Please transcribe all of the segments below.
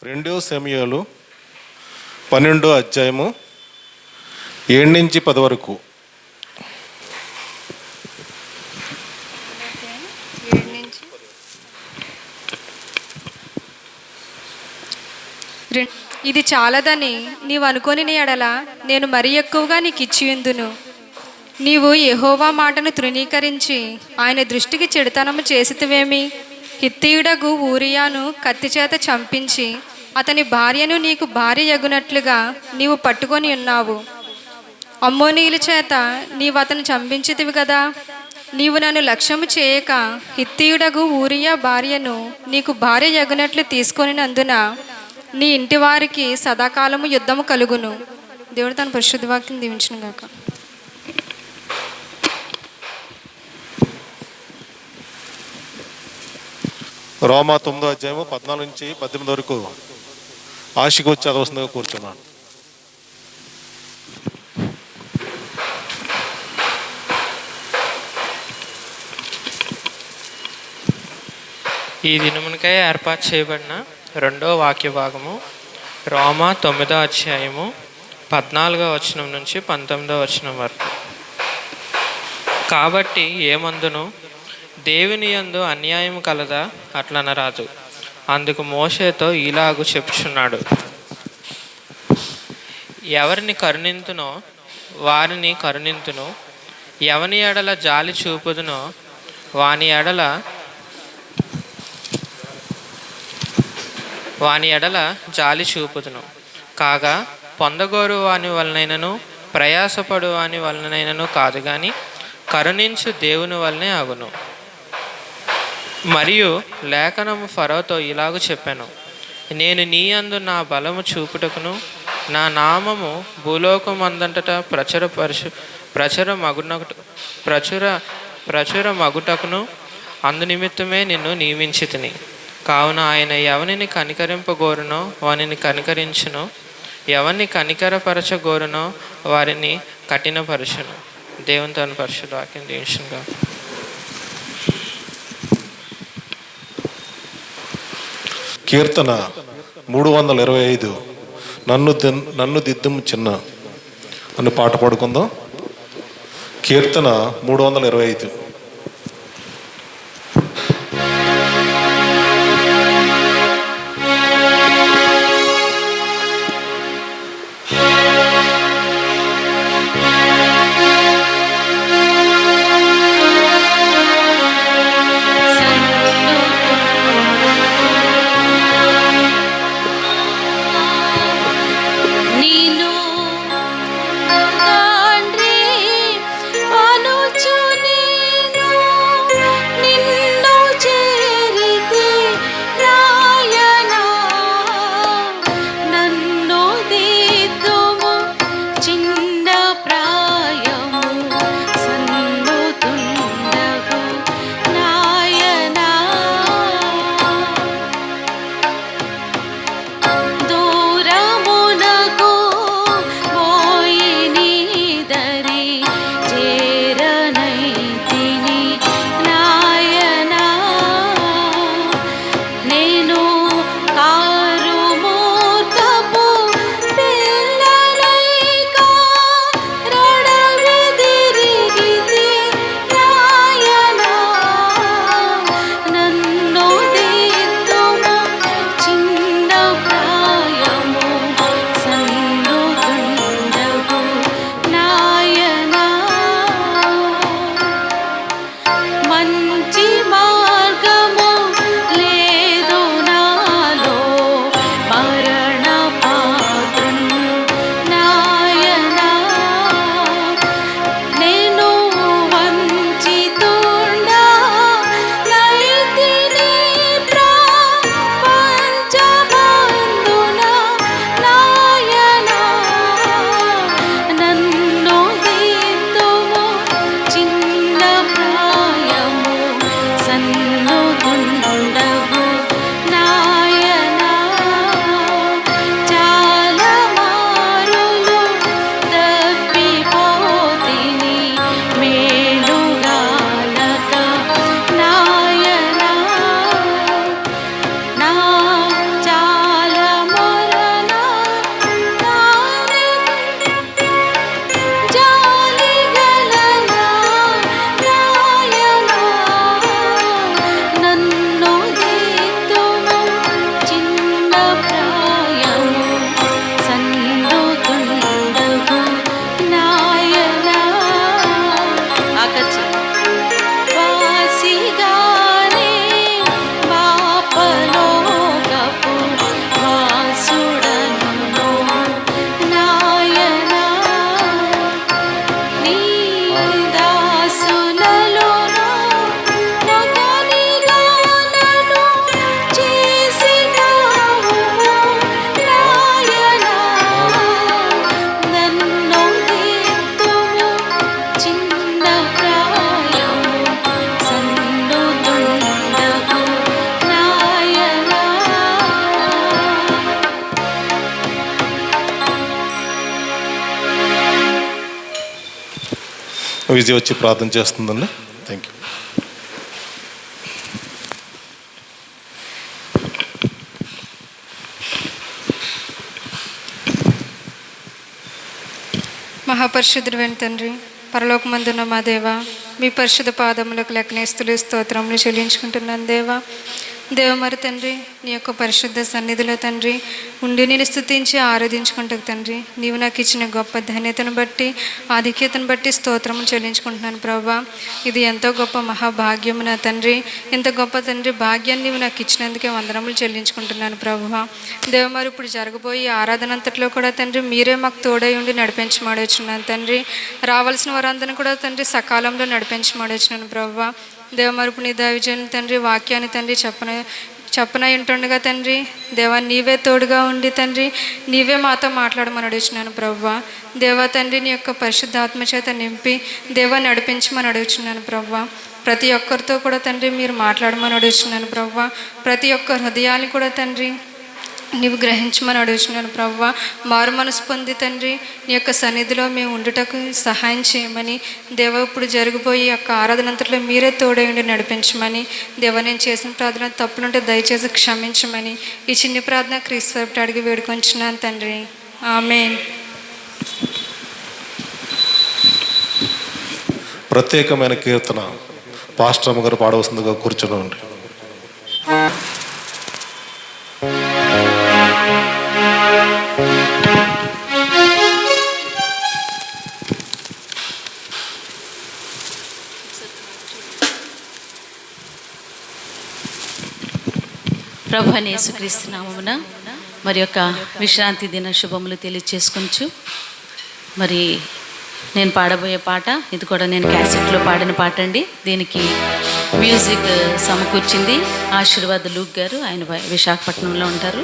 2 సమూయేలు 12 అధ్యాయము 7 నుంచి 10 వరకు. ఇది చాలదని నీవు అనుకొని ఎడల నేను మరి ఎక్కువగా నీకు ఇచ్చియుందును. నీవు యెహోవా మాటను తృణీకరించి ఆయన దృష్టికి చెడుతనము చేసితివేమి? హిత్తీయుడగు ఊరియాను కత్తిచేత చంపించి అతని భార్యను నీకు భార్య యగునట్లుగా నీవు పట్టుకొని ఉన్నావు. అమ్మోనీయుల చేత నీవు అతను చంపించితివి కదా. నీవు నన్ను లక్ష్యము చేయక హిత్తీయుడగు ఊరియా భార్యను నీకు భార్య యగునట్లు తీసుకొనినందున నీ ఇంటి వారికి సదాకాలము యుద్ధము కలుగును. దేవుడు తన పరిశుద్ధ వాక్యం దీవించును గాక. రోమా 9 అధ్యాయము 14 నుంచి 18 వరకు ఆశకు వచ్చి చదవస్తుందిగా కూర్చున్నాను. ఈ దినమునికై ఏర్పాటు చేయబడిన 2వ వాక్య భాగము రోమా 9వ అధ్యాయము 14వ వచనం నుంచి 19వ వచనం వరకు. కాబట్టి ఏమందును, దేవుని యందు అన్యాయం కలదా? అట్లనరాదు. అందుకు మోషేతో ఇలాగు చెప్పుచున్నాడు, ఎవరిని కరుణింతునో వారిని కరుణింతును, ఎవని ఎడల జాలి చూపుదునో వాని ఎడల జాలి చూపుదును. కాగా పొందగోరు వాని వలనైనను ప్రయాసపడు వాని వలనైనను కాదు, కానీ కరుణించు దేవుని వలనే అగును. మరియు లేఖనము ఫరోతో ఇలాగు చెప్పాను, నేను నీ యందు నా బలము చూపుటకును నా నామము భూలోకమందంతట ప్రచుర మగుటకును అందు నిమిత్తమే నిన్ను నియమించితిని. కావున ఆయన ఎవరిని కనికరింపగోరునో వారిని కనికరించును, ఎవరిని కనికరపరచగోరునో వారిని కఠినపరచును. దేవుని తన పరిశుద్ధ వాక్యం దీవించునుగా. కీర్తన 325 నన్ను దిద్దుము చిన్న అని పాట పాడుకుందాం. కీర్తన 325. నీను తండ్రి అనుచుని విజయ్ వచ్చి ప్రార్థన చేస్తుందండి. Thank you. మహాపరిశుద్ధుడైన తండ్రి, పరలోకమందున్న మా దేవ, మీ పరిశుద్ధ పాదములకు లెక్కనేస్తులు స్తోత్రములు చెల్లించుకుంటున్నాను దేవా. మరి తండ్రి, నీ యొక్క పరిశుద్ధ సన్నిధిలో తండ్రి ఉండి నేను స్తుతించి ఆరాధించుకుంటాకు తండ్రి. నీవు నాకు ఇచ్చిన గొప్ప ధన్యతను బట్టి, ఆధిక్యతను బట్టి స్తోత్రము చెల్లించుకుంటున్నాను ప్రభా. ఇది ఎంతో గొప్ప మహాభాగ్యము నా తండ్రి. ఇంత గొప్ప తండ్రి భాగ్యాన్ని నీవు నాకు ఇచ్చినందుకే వందనములు చెల్లించుకుంటున్నాను ప్రభువా. మరి ఇప్పుడు జరగబోయే ఆరాధన అంతట్లో కూడా తండ్రి మీరే మాకు తోడై ఉండి నడిపించమాడొచ్చున్నాను తండ్రి. రావాల్సిన వారందరిని కూడా తండ్రి సకాలంలో నడిపించమాడొచ్చున్నాను ప్రభువా. మరి ఇప్పుడు నీ దైవజనుని తండ్రి వాక్యాన్ని తండ్రి చెప్పనై ఉంటుండగా తండ్రి దేవా, నీవే తోడుగా ఉండి తండ్రి నీవే మాతో మాట్లాడమని అడుగుచున్నాను ప్రభువా. దేవా తండ్రి, నీ యొక్క పరిశుద్ధాత్మ చేత నింపి దేవా నడిపించమని అడుగుచున్నాను ప్రభువా. ప్రతి ఒక్కరితో కూడా తండ్రి మీరు మాట్లాడమని అడుగుచున్నాను ప్రభువా. ప్రతి ఒక్క హృదయాన్ని కూడా తండ్రి నీవు గ్రహించమని అడుగుచున్నాను ప్రభువా. మారు మనసు పొంది తండ్రి నీ యొక్క సన్నిధిలో మేము ఉండుటకు సహాయం చేయమని దేవ, ఇప్పుడు జరిగిపోయి యొక్క ఆరాధనంతట్లో మీరే తోడై ఉండి నడిపించమని దేవ, నేను చేసిన ప్రార్థన తప్పులుంటే దయచేసి క్షమించమని ఈ చిన్ని ప్రార్థన క్రీస్తు అడిగి వేడుకొంచున్నాను తండ్రి. ఆమేన్. ప్రత్యేకమైన కీర్తన పాస్టర్ అమ్మ గారు పాడవలసిందిగా కూర్చున్నాండి. ప్రభువైన యేసుక్రీస్తు నామమున మరి యొక్క విశ్రాంతి దిన శుభములు తెలియచేసుకొంచు. మరి నేను పాడబోయే పాట ఇది కూడా నేను క్యాసెట్లో పాడిన పాట అండి. దీనికి మ్యూజిక్ సమకూర్చింది ఆశీర్వాద్ లూక్ గారు, ఆయన విశాఖపట్నంలో ఉంటారు.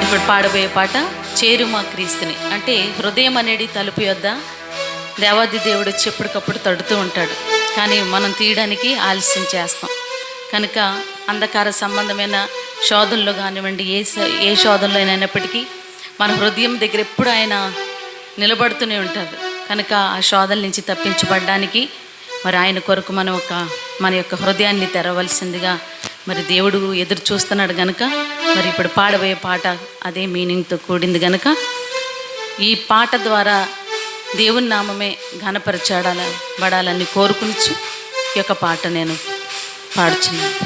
ఇప్పుడు పాడబోయే పాట చేరుమా క్రీస్తుని. అంటే హృదయం అనేది తలుపు యొద్ద దేవాది దేవుడు వచ్చి ఎప్పటికప్పుడు తడుతూ ఉంటాడు, కానీ మనం తీయడానికి ఆలస్యం చేస్తాం. కనుక అంధకార సంబంధమైన శోధనలో కానివ్వండి, ఏ శోధనలో అయినప్పటికీ మన హృదయం దగ్గర ఎప్పుడు ఆయన నిలబడుతూనే ఉంటారు. కనుక ఆ శోధన నుంచి తప్పించబడడానికి మరి ఆయన కొరకు మన యొక్క హృదయాన్ని తెరవలసిందిగా మరి దేవుడు ఎదురు చూస్తున్నాడు. కనుక మరి ఇప్పుడు పాడబోయే పాట అదే మీనింగ్తో కూడింది. కనుక ఈ పాట ద్వారా దేవుని నామమే ఘనపరచబడాలని కోరుకునిచ్చు ఈ యొక్క పాట నేను పాడుచున్నాను.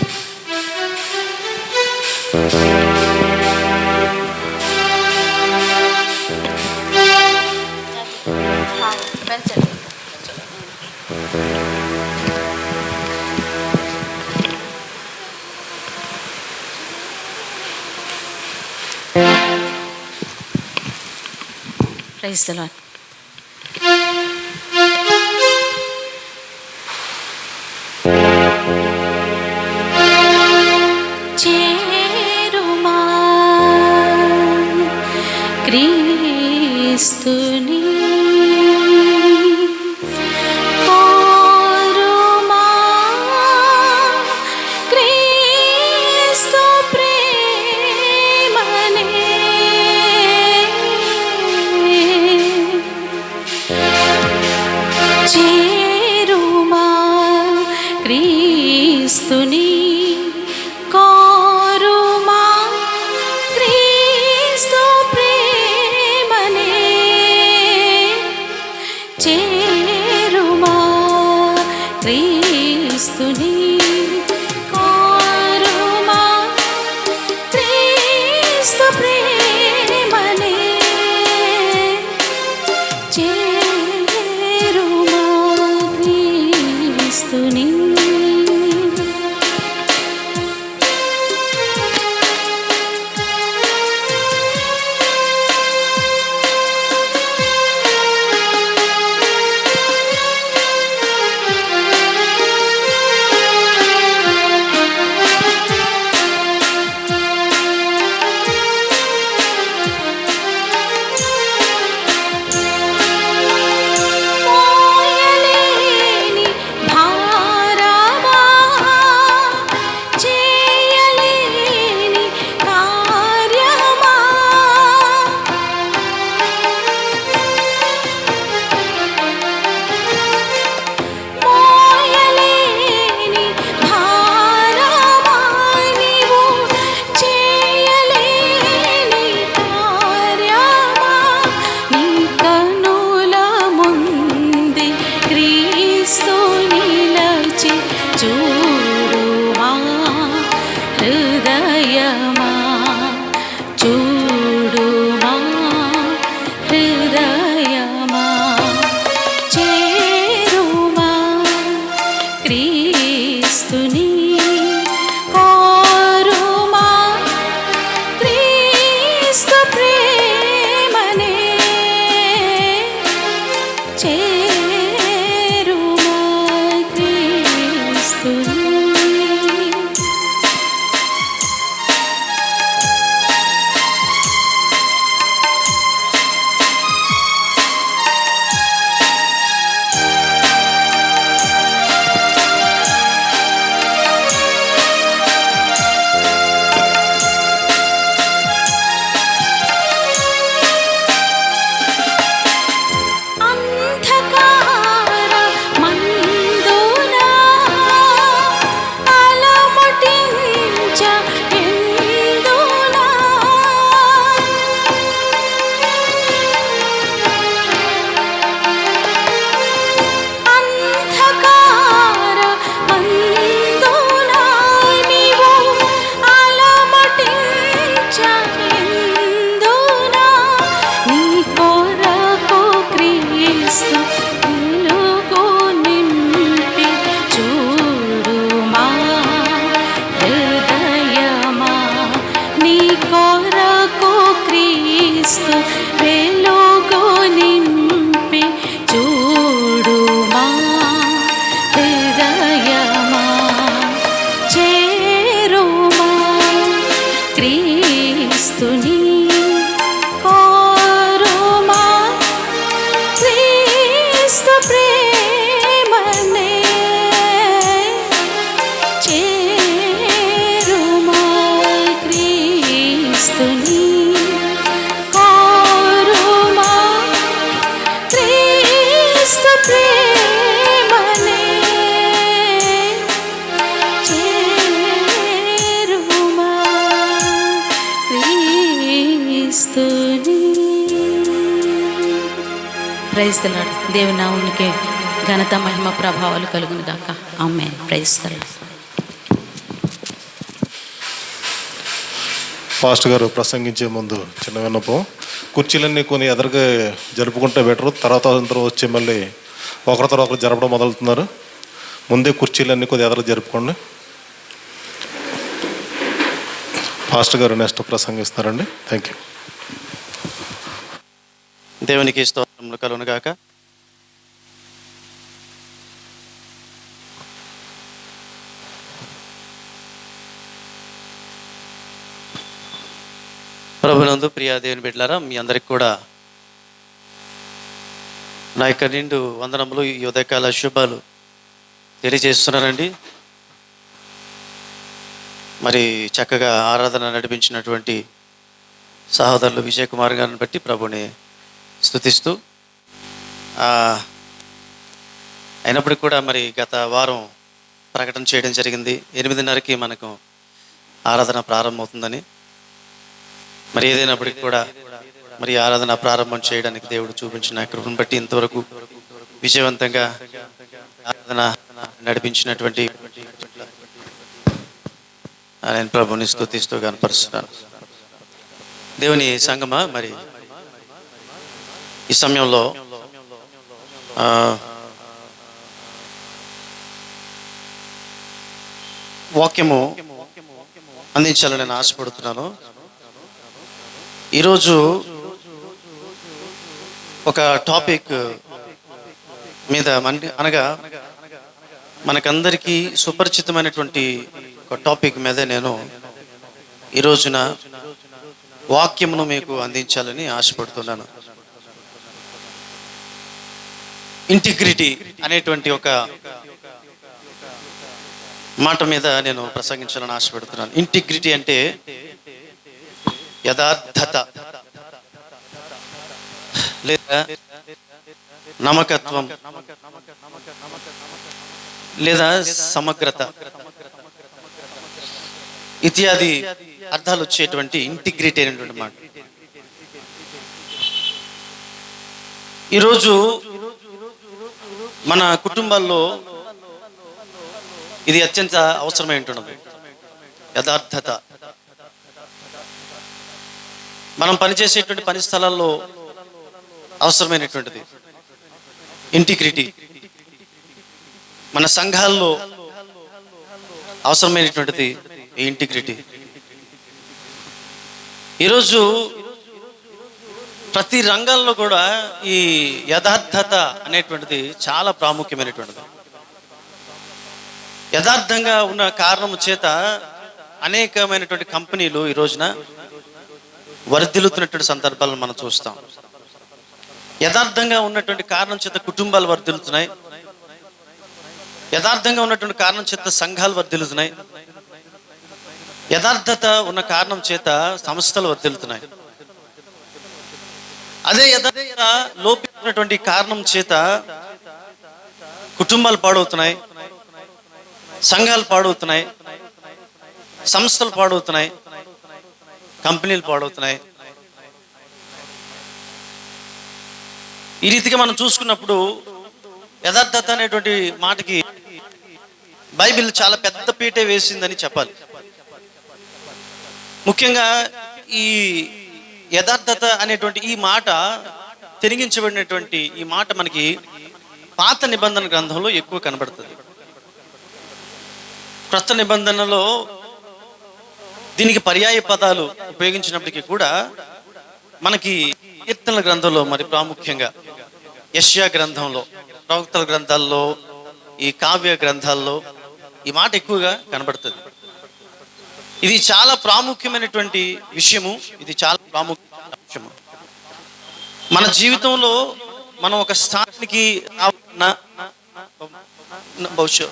Praise the Lord. చేరుమా క్రీస్తుని, కోరుమా క్రీస్తు ప్రేమనే, చేరుమా క్రీస్తుని, కోరుమా క్రీస్తు ప్రేమనే, చేరుమా క్రీస్తుని, కోరుమా క్రీస్తు ప్రేమనే, చేరుమా క్రీస్తుని. Praise the Lord. దేవుని నామమునకే ఘనత మహిమ ప్రభావాలు కలుగును గాక. ఆమేన్. Praise the Lord. Pastor garu ప్రసంగించే ముందు చిన్న విన్నపం, కుర్చీలన్నీ కొన్ని ఎదురుగా జరుపుకుంటే బెటరు. తర్వాత అందరూ వచ్చి మళ్ళీ ఒకరి తర్వాత ఒకరు జరపడం మొదలుతున్నారు. ముందే కుర్చీలన్నీ కొద్దిగా ఎదురుగా జరుపుకోండి. పాస్టర్ గారు నెక్స్ట్ ప్రసంగిస్తారండి. Thank you. దేవునికి స్తోత్రములు కలుగును గాక. ప్రభునందు ప్రియ దేవుని బిడ్డలారా, మీ అందరికి కూడా నా యొక్క నిండు వందనములు, ఈ ఉదయకాల శుభాలు తెలియజేస్తున్నానండి. మరి చక్కగా ఆరాధన నడిపించినటువంటి సహోదరులు విజయ్ కుమార్ గారిని బట్టి ప్రభుని స్తుతిస్తూ, అయినప్పటికీ కూడా మరి గత వారం ప్రకటన చేయడం జరిగింది 8:30కి మనకు ఆరాధన ప్రారంభమవుతుందని. మరి ఏదైనప్పటికీ కూడా మరి ఆరాధన ప్రారంభం చేయడానికి దేవుడు చూపించిన కృపను బట్టి ఇంతవరకు విజయవంతంగా ఆరాధన నడిపించినటువంటి నేను ప్రభుని స్తుతిస్తూ కనపరుస్తున్నాను. దేవుని సంగమా, మరి ఈ సమయంలో వాక్యము అందించాలని నేను ఆశపడుతున్నాను. ఈరోజు ఒక టాపిక్ మీద అనగా మనకందరికీ సుపరిచితమైనటువంటి ఒక టాపిక్ మీద నేను ఈ రోజున వాక్యమును మీకు అందించాలని ఆశపడుతున్నాను. ఇంటిగ్రిటీ అనేటువంటి ఒక మాట మీద నేను ప్రసంగించాలని ఆశపడుతున్నాను. ఇంటిగ్రిటీ అంటే యథార్థత లేదా నమ్మకత్వం లేదా సమగ్రత ఇత్యాది అర్థాలు వచ్చేటువంటి ఇంటిగ్రిటీ అనేటువంటి మాట. ఈరోజు మన కుటుంబాల్లో ఇది అత్యంత అవసరమై ఉంటున్నది, యథార్థత. మనం పనిచేసేటువంటి పని స్థలాల్లో అవసరమైనటువంటిది ఇంటిగ్రిటీ. మన సంఘాల్లో అవసరమైనటువంటిది ఇంటిగ్రిటీ. ఈరోజు ప్రతి రంగంలో కూడా ఈ యథార్థత అనేటువంటిది చాలా ప్రాముఖ్యమైనటువంటిది. యథార్థంగా ఉన్న కారణం చేత అనేకమైనటువంటి కంపెనీలు ఈ రోజున వర్ధిల్లుతున్నటువంటి సందర్భాలను మనం చూస్తాం. యథార్థంగా ఉన్నటువంటి కారణం చేత కుటుంబాలు వర్ధిల్లుతున్నాయి, యథార్థంగా ఉన్నటువంటి కారణం చేత సంఘాలు వర్ధిల్లుతున్నాయి, యథార్థత ఉన్న కారణం చేత సంస్థలు వర్ధిల్లుతున్నాయి. అదే యథార్థత లోపించినటువంటి కారణం చేత కుటుంబాలు పాడవుతున్నాయి, సంఘాలు పాడవుతున్నాయి, సంస్థలు పాడవుతున్నాయి, కంపెనీలు పాడవుతున్నాయి. ఈ రీతిగా మనం చూసుకున్నప్పుడు యథార్థత అనేటువంటి మాటకి బైబిల్ చాలా పెద్ద పీటే వేసిందని చెప్పాలి. ముఖ్యంగా ఈ యథార్థత అనేటువంటి ఈ మాట తిరిగించబడినటువంటి ఈ మాట మనకి పాత నిబంధన గ్రంథంలో ఎక్కువ కనబడుతుంది. క్రొత్త నిబంధనలో దీనికి పర్యాయ పదాలు ఉపయోగించినప్పటికీ కూడా మనకి కీర్తనల గ్రంథంలో, మరి ప్రాముఖ్యంగా యెషయా గ్రంథంలో, ప్రవక్తల గ్రంథాల్లో, ఈ కావ్య గ్రంథాల్లో ఈ మాట ఎక్కువగా కనబడుతుంది. ఇది చాలా ప్రాముఖ్యమైనటువంటి విషయము. ఇది చాలా ప్రాముఖ్యమైన విషయము. మన జీవితంలో మనం ఒక స్థానానికి రావాలన్నా బహుశా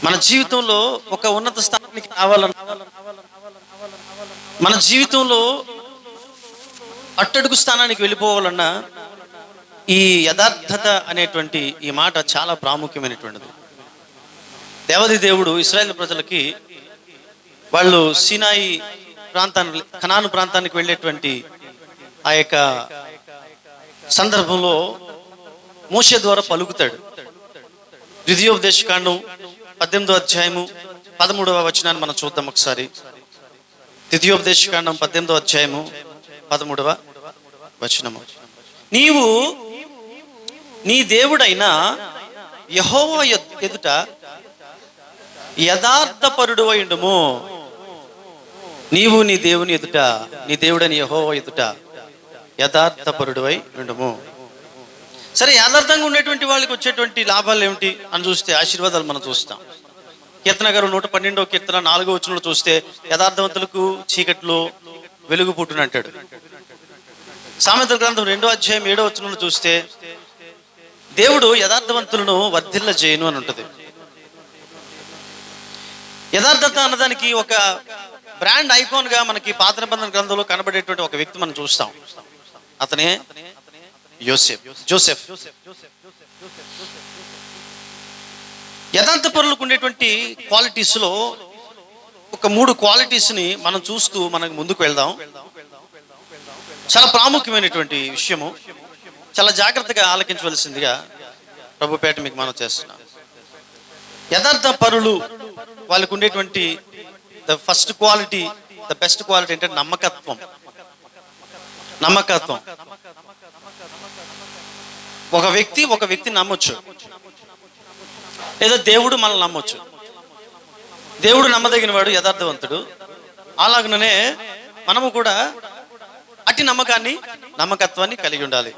మన జీవితంలో ఒక ఉన్నత స్థానానికి రావాలన్నా, మన జీవితంలో అట్టడుగు స్థానానికి వెళ్ళిపోవాలన్నా ఈ యథార్థత అనేటువంటి ఈ మాట చాలా ప్రాముఖ్యమైనటువంటిది. దేవాది దేవుడు ఇశ్రాయేలు ప్రజలకి వాళ్ళు సీనాయి ప్రాంతాన్ని, కనాను ప్రాంతానికి వెళ్ళేటువంటి ఆ యొక్క సందర్భంలో మోషే ద్వారా పలుకుతాడు. ద్వితీయోపదేశకాండం 18వ అధ్యాయము 13వ వచనాన్ని మనం చూద్దాం ఒకసారి. ద్వితీయోపదేశకాండం 18వ అధ్యాయము 13వ వచనము. నీవు నీ దేవుడైన యెహోవా ఎదుట యథార్థపరుడు అయిండుము. నీవు నీ దేవుని ఎదుట, నీ దేవుడని యెహోవా ఎదుట యథార్థపరుడు అయి ఉండుము. సరే, యథార్థంగా ఉండేటువంటి వాళ్ళకి వచ్చేటువంటి లాభాలు ఏమిటి అని చూస్తే ఆశీర్వాదాలు మనం చూస్తాం. కీర్తన గారు 112వ కీర్తన 4వ వచనంలో చూస్తే యథార్థవంతులకు చీకట్లో వెలుగు పుట్టును అంటాడు. సామెతల గ్రంథం 2వ అధ్యాయం 7వ వచనంలో చూస్తే దేవుడు యథార్థవంతులను వర్ధిల్ల చేయను అని ఉంటుంది. యథార్థత అన్నదానికి ఒక బ్రాండ్ ఐకాన్ గా మనకి పాత నిబంధన గ్రంథంలో కనబడేటువంటి ఒక వ్యక్తి మనం చూస్తాం. అతనే జోసెఫ్. యథార్థ పరులకు ఉండేటువంటి క్వాలిటీస్ లో ఒక 3 క్వాలిటీస్ ని మనం చూస్తూ మనకు ముందుకు వెళ్దాం. చాలా ప్రాముఖ్యమైనటువంటి విషయము, చాలా జాగ్రత్తగా ఆలకించవలసిందిగా ప్రభుపేట మీకు మనం చేస్తున్నాం. యథార్థ పరులు వాళ్ళకు ఉండేటువంటి the first quality, the best quality అంటే నమ్మకత్వం. ఒక వ్యక్తి నమ్మొచ్చు, లేదా దేవుడు మనల్ని నమ్మొచ్చు. దేవుడు నమ్మదగిన వాడు, యథార్థవంతుడు. అలాగనే మనము కూడా అట్టి నమ్మకత్వాన్ని కలిగి ఉండాలి.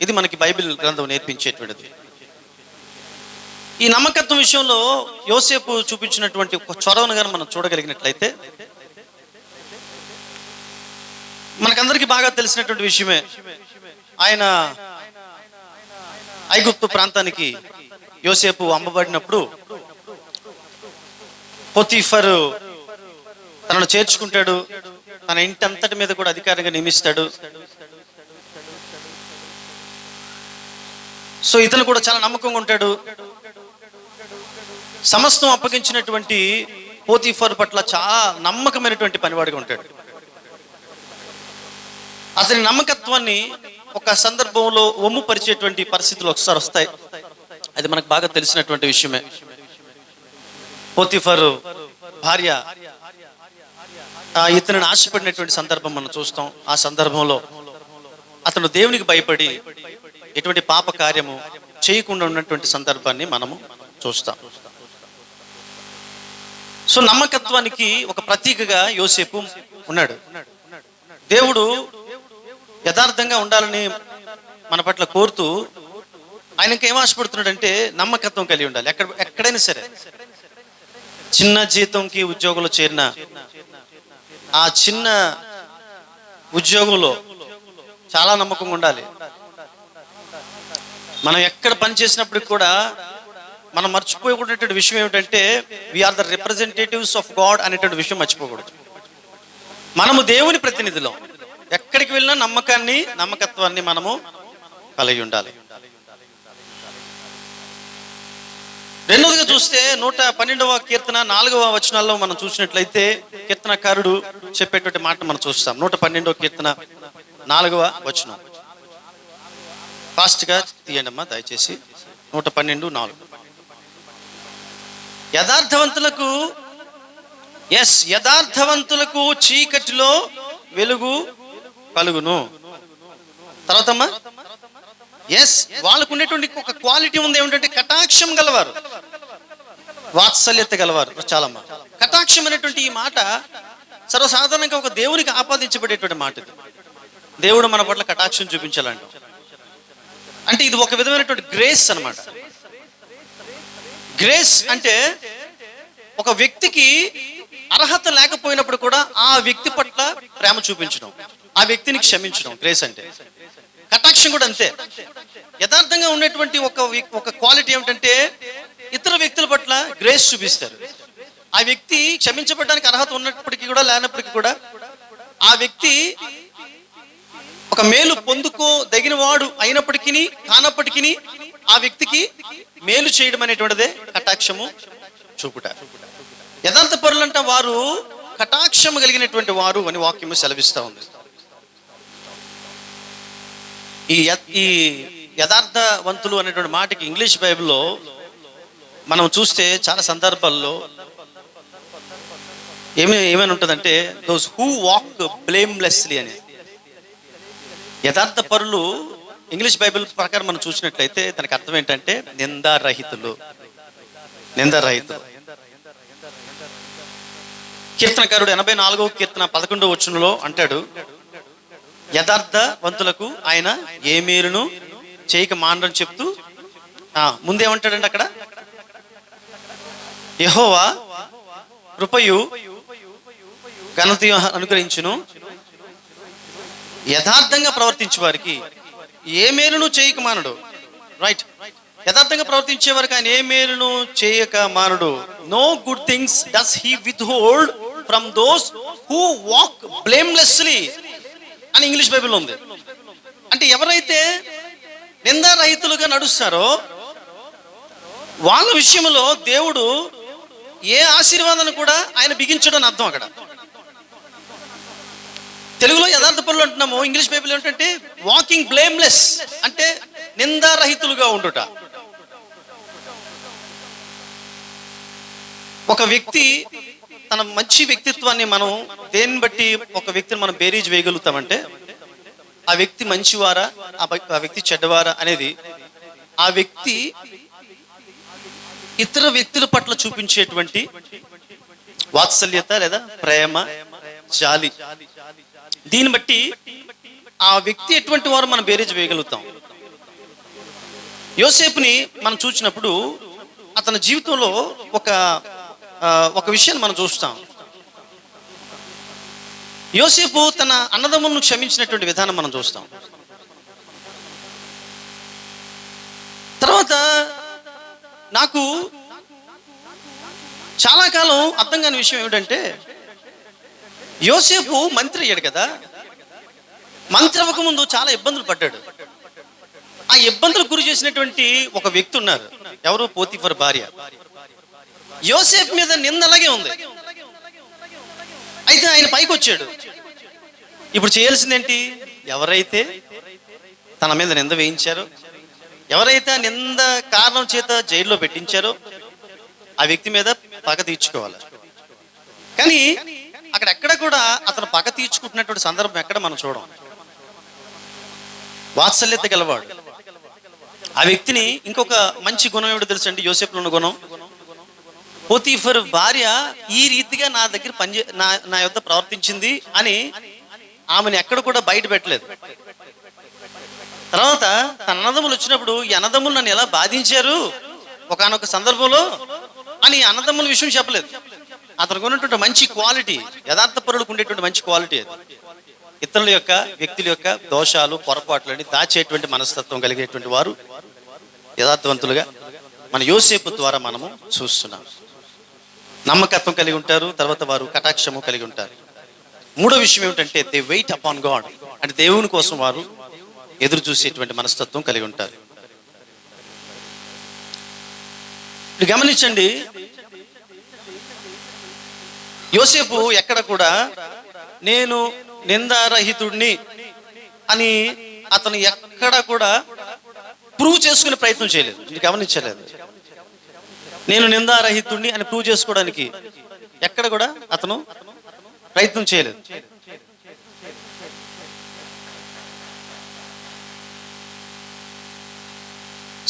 ఇది మనకి బైబిల్ గ్రంథం నేర్పించేటువంటిది. ఈ నమ్మకత్వం విషయంలో యోసేపు చూపించినటువంటి ఒక చొరవను గారు మనం చూడగలిగినట్లయితే మనకందరికీ బాగా తెలిసినటువంటి విషయమే. ఆయన ఐగుప్తు ప్రాంతానికి యోసేపు అమ్మబడినప్పుడు పోతీఫరు తనను చేర్చుకుంటాడు, తన ఇంటి అంతటి మీద కూడా అధికారిగా నియమిస్తాడు. సో ఇతను కూడా చాలా నమ్మకంగా ఉంటాడు. సమస్తం అప్పగించినటువంటి పోతీఫర్ పట్ల చాలా నమ్మకమైనటువంటి పనివాడిగా ఉంటాడు. అతని నమ్మకత్వాన్ని ఒక సందర్భంలో ఒమ్ముపరిచేటువంటి పరిస్థితులు ఒకసారి వస్తాయి. అది మనకు బాగా తెలిసినటువంటి విషయమే. పోతీఫర్ భార్య ఇతనిని ఆశపడినటువంటి సందర్భం మనం చూస్తాం. ఆ సందర్భంలో అతను దేవునికి భయపడి ఎటువంటి పాప కార్యము చేయకుండా ఉన్నటువంటి సందర్భాన్ని మనము చూస్తాం. సో నమ్మకత్వానికి ఒక ప్రతీకగా యోసేపు ఉన్నాడు. దేవుడు యథార్థంగా ఉండాలని మన పట్ల కోరుతూ ఆయనకి ఏం ఆశపడుతున్నాడంటే నమ్మకత్వం కలిగి ఉండాలి. ఎక్కడైనా సరే చిన్న జీతంకి ఉద్యోగంలో చేరిన ఆ చిన్న ఉద్యోగంలో చాలా నమ్మకంగా ఉండాలి. మనం ఎక్కడ పని చేసినప్పటికి కూడా మనం మర్చిపోకూడనటువంటి విషయం ఏమిటంటే we are the representatives of God అనేటువంటి విషయం మర్చిపోకూడదు. మనము దేవుని ప్రతినిధులం. ఎక్కడికి వెళ్ళినా నమ్మకత్వాన్ని మనము కలిగి ఉండాలి. రెండవదిగా చూస్తే 112వ కీర్తన 4వ వచనాల్లో మనం చూసినట్లయితే కీర్తనకారుడు చెప్పేటువంటి మాట మనం చూస్తాం. 112వ కీర్తన 4వ వచనం. ఫాస్ట్ గా తీయండి అమ్మా దయచేసి. 112:4. యథార్థవంతులకు చీకటిలో వెలుగు కలుగును. తర్వాత అమ్మా వాళ్ళకు ఉండేటువంటి ఒక క్వాలిటీ ఉంది ఏమిటంటే కటాక్షం గలవారు, వాత్సల్యత గలవారు. చాలమ్మా, కటాక్షం అనేటువంటి ఈ మాట సర్వసాధారణంగా ఒక దేవునికి ఆపాదించబడేటువంటి మాట. ఇది దేవుడు మన పట్ల కటాక్షం చూపించాలంట. అంటే ఇది ఒక విధమైనటువంటి గ్రేస్ అన్నమాట. గ్రేస్ అంటే ఒక వ్యక్తికి అర్హత లేకపోయినప్పుడు కూడా ఆ వ్యక్తి పట్ల ప్రేమ చూపించడం, ఆ వ్యక్తిని క్షమించడం గ్రేస్ అంటే. కటాక్షం కూడా అంతే. యథార్థంగా ఉన్నటువంటి ఒక క్వాలిటీ ఏమిటంటే ఇతర వ్యక్తుల పట్ల గ్రేస్ చూపిస్తారు. ఆ వ్యక్తి క్షమించబడడానికి అర్హత ఉన్నప్పటికీ కూడా లేనప్పటికీ కూడా ఆ వ్యక్తి ఒక మేలు పొందుకోదగిన వాడు అయినప్పటికీ కానప్పటికీ ఆ వ్యక్తికి మేలు చేయడం అనేటువంటిదే కటాక్షము చూపుట. యథార్థ పరులంట వారు కటాక్షము కలిగినటువంటి వారు అని వాక్యము సెలవిస్తూ ఉంది. ఈ యథార్థవంతులు అనేటువంటి మాటకి ఇంగ్లీష్ బైబిల్లో మనం చూస్తే చాలా సందర్భాల్లో ఏమైనా ఉంటుందంటే దోస్ హూ వాక్ బ్లేమ్లెస్లీ అని. యథార్థ పరులు ఇంగ్లీష్ బైబిల్ ప్రకారం మనం చూసినట్లయితే దానికి అర్థం ఏంటంటే నిందారహితులు. కీర్తనకారుడు 84వ కీర్తన 11వ వచనంలో అంటాడు, యథార్థవంతులకు ఆయన ఏ మేలును చేయక మానరని చెప్తూ ముందేమంటాడండి అక్కడ, యెహోవా కృపయు ఘనతయు అనుగ్రహించును, యథార్థంగా ప్రవర్తించే వారికి ఏ మేలును చేయక మానడు. రైట్, యథార్థంగా ప్రవర్తించే వారికి ఆయన ఏ మేలును చేయక మానడు. No good things does he withhold from those who walk blamelessly అని ఇంగ్లీష్ బైబిల్లో ఉంది. అంటే ఎవరైతే నిందారహితులుగా నడుస్తారో వాళ్ళ విషయంలో దేవుడు ఏ ఆశీర్వాదాన్ని కూడా ఆయన బిగించడం అర్థం. అక్కడ తెలుగులో యథార్థ పనులు అంటున్నాము, ఇంగ్లీష్ బైబిల్ ఏంటంటే వాకింగ్ బ్లేమ్లెస్ అంటే నిందారహితులుగా ఉండుట. ఒక వ్యక్తి తన మంచి వ్యక్తిత్వాన్ని మనం దేన్ని బట్టి ఒక వ్యక్తిని మనం బేరీజ్ వేయగలుగుతామంటే ఆ వ్యక్తి మంచివారా ఆ వ్యక్తి చెడ్డవారా అనేది ఆ వ్యక్తి ఇతర వ్యక్తుల పట్ల చూపించేటువంటి వాత్సల్యత లేదా ప్రేమ, జాలి, దీన్ని బట్టి ఆ వ్యక్తి ఎటువంటి వారు మనం బేరీజ్ వేయగలుగుతాం. యోసేపుని మనం చూసినప్పుడు అతని జీవితంలో ఒక విషయాన్ని మనం చూస్తాం. యోసేపు తన అన్నదమ్ములను క్షమించినటువంటి విధానం మనం చూస్తాం. తర్వాత నాకు చాలా కాలం అర్థం కాని విషయం ఏమిటంటే, యోసేపు మంత్రి అయ్యాడు కదా, మంత్రి అవ్వక ముందు చాలా ఇబ్బందులు పడ్డాడు. ఆ ఇబ్బందులకు గురి చేసినటువంటి ఒక వ్యక్తి ఉన్నారు, ఎవరు? పోతీఫర్ భార్య. యోసేపు మీద నింద అలాగే ఉంది. అయితే ఆయన పైకి వచ్చాడు. ఇప్పుడు చేయాల్సిందేంటి? ఎవరైతే తన మీద నింద వేయించారో, ఎవరైతే నింద కారణం చేత జైల్లో పెట్టించారో ఆ వ్యక్తి మీద పగ తీర్చుకోవాలి. కానీ అక్కడెక్కడ కూడా అతను పగ తీర్చుకుంటున్నటువంటి సందర్భం ఎక్కడ మనం చూడం. వాత్సల్యత గలవాడు. ఆ వ్యక్తిని ఇంకొక మంచి గుణం ఏమిటో తెలుసండి యోసేపులో ఉన్న గుణం? పోతీఫర్ భార్య ఈ రీతిగా నా దగ్గర నా యొద్ద ప్రవర్తించింది అని ఆమెను ఎక్కడ కూడా బయట పెట్టలేదు. తర్వాత తన అన్నదమ్ములు వచ్చినప్పుడు ఈ అన్నదమ్ములు నన్ను ఎలా బాధించారు ఒకానొక సందర్భంలో అని అన్నదమ్ముల విషయం చెప్పలేదు. అతనికి ఉన్నటువంటి మంచి క్వాలిటీ, యథార్థపరులకు ఉండేటువంటి మంచి క్వాలిటీ అది. ఇతరుల యొక్క వ్యక్తుల యొక్క దోషాలు, పొరపాట్లని దాచేటువంటి మనస్తత్వం కలిగేటువంటి వారు యథార్థవంతులుగా మన యోసేపు ద్వారా మనము చూస్తున్నాం. నమ్మకత్వం కలిగి ఉంటారు. తర్వాత వారు కటాక్షము కలిగి ఉంటారు. మూడో విషయం ఏమిటంటే దే వెయిట్ అపాన్ గాడ్, అంటే దేవుని కోసం వారు ఎదురు చూసేటువంటి మనస్తత్వం కలిగి ఉంటారు. ఇప్పుడు గమనించండి, యోసేపు ఎక్కడ కూడా నేను నిందారహితుడిని అని అతను ఎక్కడ కూడా ప్రూవ్ చేసుకునే ప్రయత్నం చేయలేదు. మీరు గమనించలేదు, నేను నిందారహితుడిని అని ప్రూవ్ చేసుకోవడానికి ఎక్కడ కూడా అతను ప్రయత్నం చేయలేదు.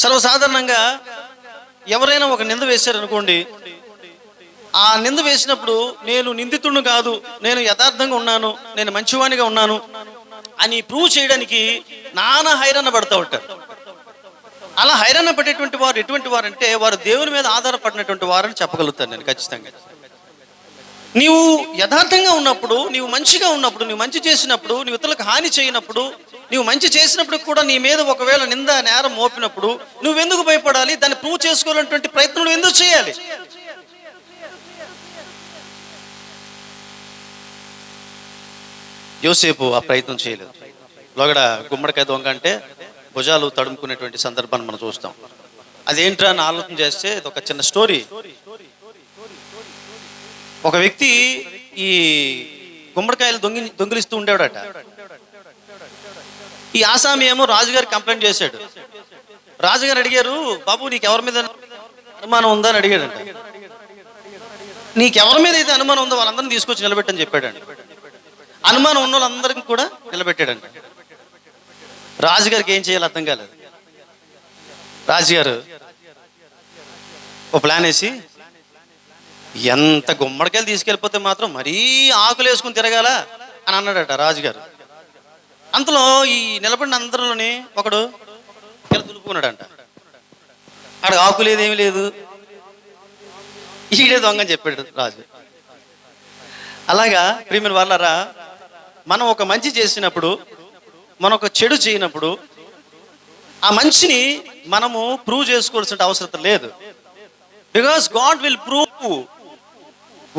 సర్వసాధారణంగా ఎవరైనా ఒక నింద వేశారనుకోండి, ఆ నింద వేసినప్పుడు నేను నిందితుడిని కాదు, నేను యథార్థంగా ఉన్నాను, నేను మంచివాణిగా ఉన్నాను అని ప్రూవ్ చేయడానికి నానా హైరాణ పడుతూ ఉంటారు. అలా హైరాణ పడేటువంటి వారు ఎటువంటి వారు అంటే వారు దేవుని మీద ఆధారపడినటువంటి వారని చెప్పగలుగుతాను నేను ఖచ్చితంగా. నీవు యథార్థంగా ఉన్నప్పుడు, నీవు మంచిగా ఉన్నప్పుడు, నీవు మంచి చేసినప్పుడు, నీవు ఇతరులకు హాని చేయనప్పుడు, నీవు మంచి చేసినప్పుడు కూడా నీ మీద ఒకవేళ నింద నేరం మోపినప్పుడు నువ్వెందుకు భయపడాలి? దాన్ని ప్రూవ్ చేసుకోవాలనేటువంటి ప్రయత్నం నువ్వు ఎందుకు చేయాలి? యోసేపు ఆ ప్రయత్నం చేయలేదు. లోగడ గుమ్మడికాయ దొంగ అంటే భుజాలు తడుముకునేటువంటి సందర్భాన్ని మనం చూస్తాం. అదేంట్రా అని ఆలోచన చేస్తే ఇది ఒక చిన్న స్టోరీ. ఒక వ్యక్తి ఈ గుమ్మడికాయలు దొంగిలిస్తూ ఉండేవాడట. ఈ ఆసామి ఏమో రాజుగారికి కంప్లైంట్ చేశాడు. రాజుగారు అడిగారు, బాబు నీకు ఎవరి మీద అనుమానం ఉందా అని అడిగాడంట. నీకెవరి మీద అయితే అనుమానం ఉందో వాళ్ళందరినీ తీసుకొచ్చి నిలబెట్టని చెప్పాడండి. అనుమానం ఉన్న వాళ్ళందరికీ కూడా నిలబెట్టాడంట. రాజుగారికి ఏం చేయాలో అర్థం కాలేదు. రాజుగారు ఓ ప్లాన్ వేసి, ఎంత గుమ్మడికాయలు తీసుకెళ్ళిపోతే మాత్రం మరీ ఆకులు వేసుకుని తిరగాల అని అన్నాడట రాజుగారు. అంతలో ఈ నిలబడిన అందరిలోని ఒకడు దులుపుకున్నాడంట. అక్కడ ఆకు లేదేమీ లేదు, ఈడే దొంగ అని చెప్పాడు రాజు. అలాగా ప్రియమైన వాళ్ళారా, మనం ఒక మంచి చేసినప్పుడు, మనం ఒక చెడు చేయనప్పుడు ఆ మంచిని మనము ప్రూవ్ చేసుకోవాల్సిన అవసరం లేదు. Because God will prove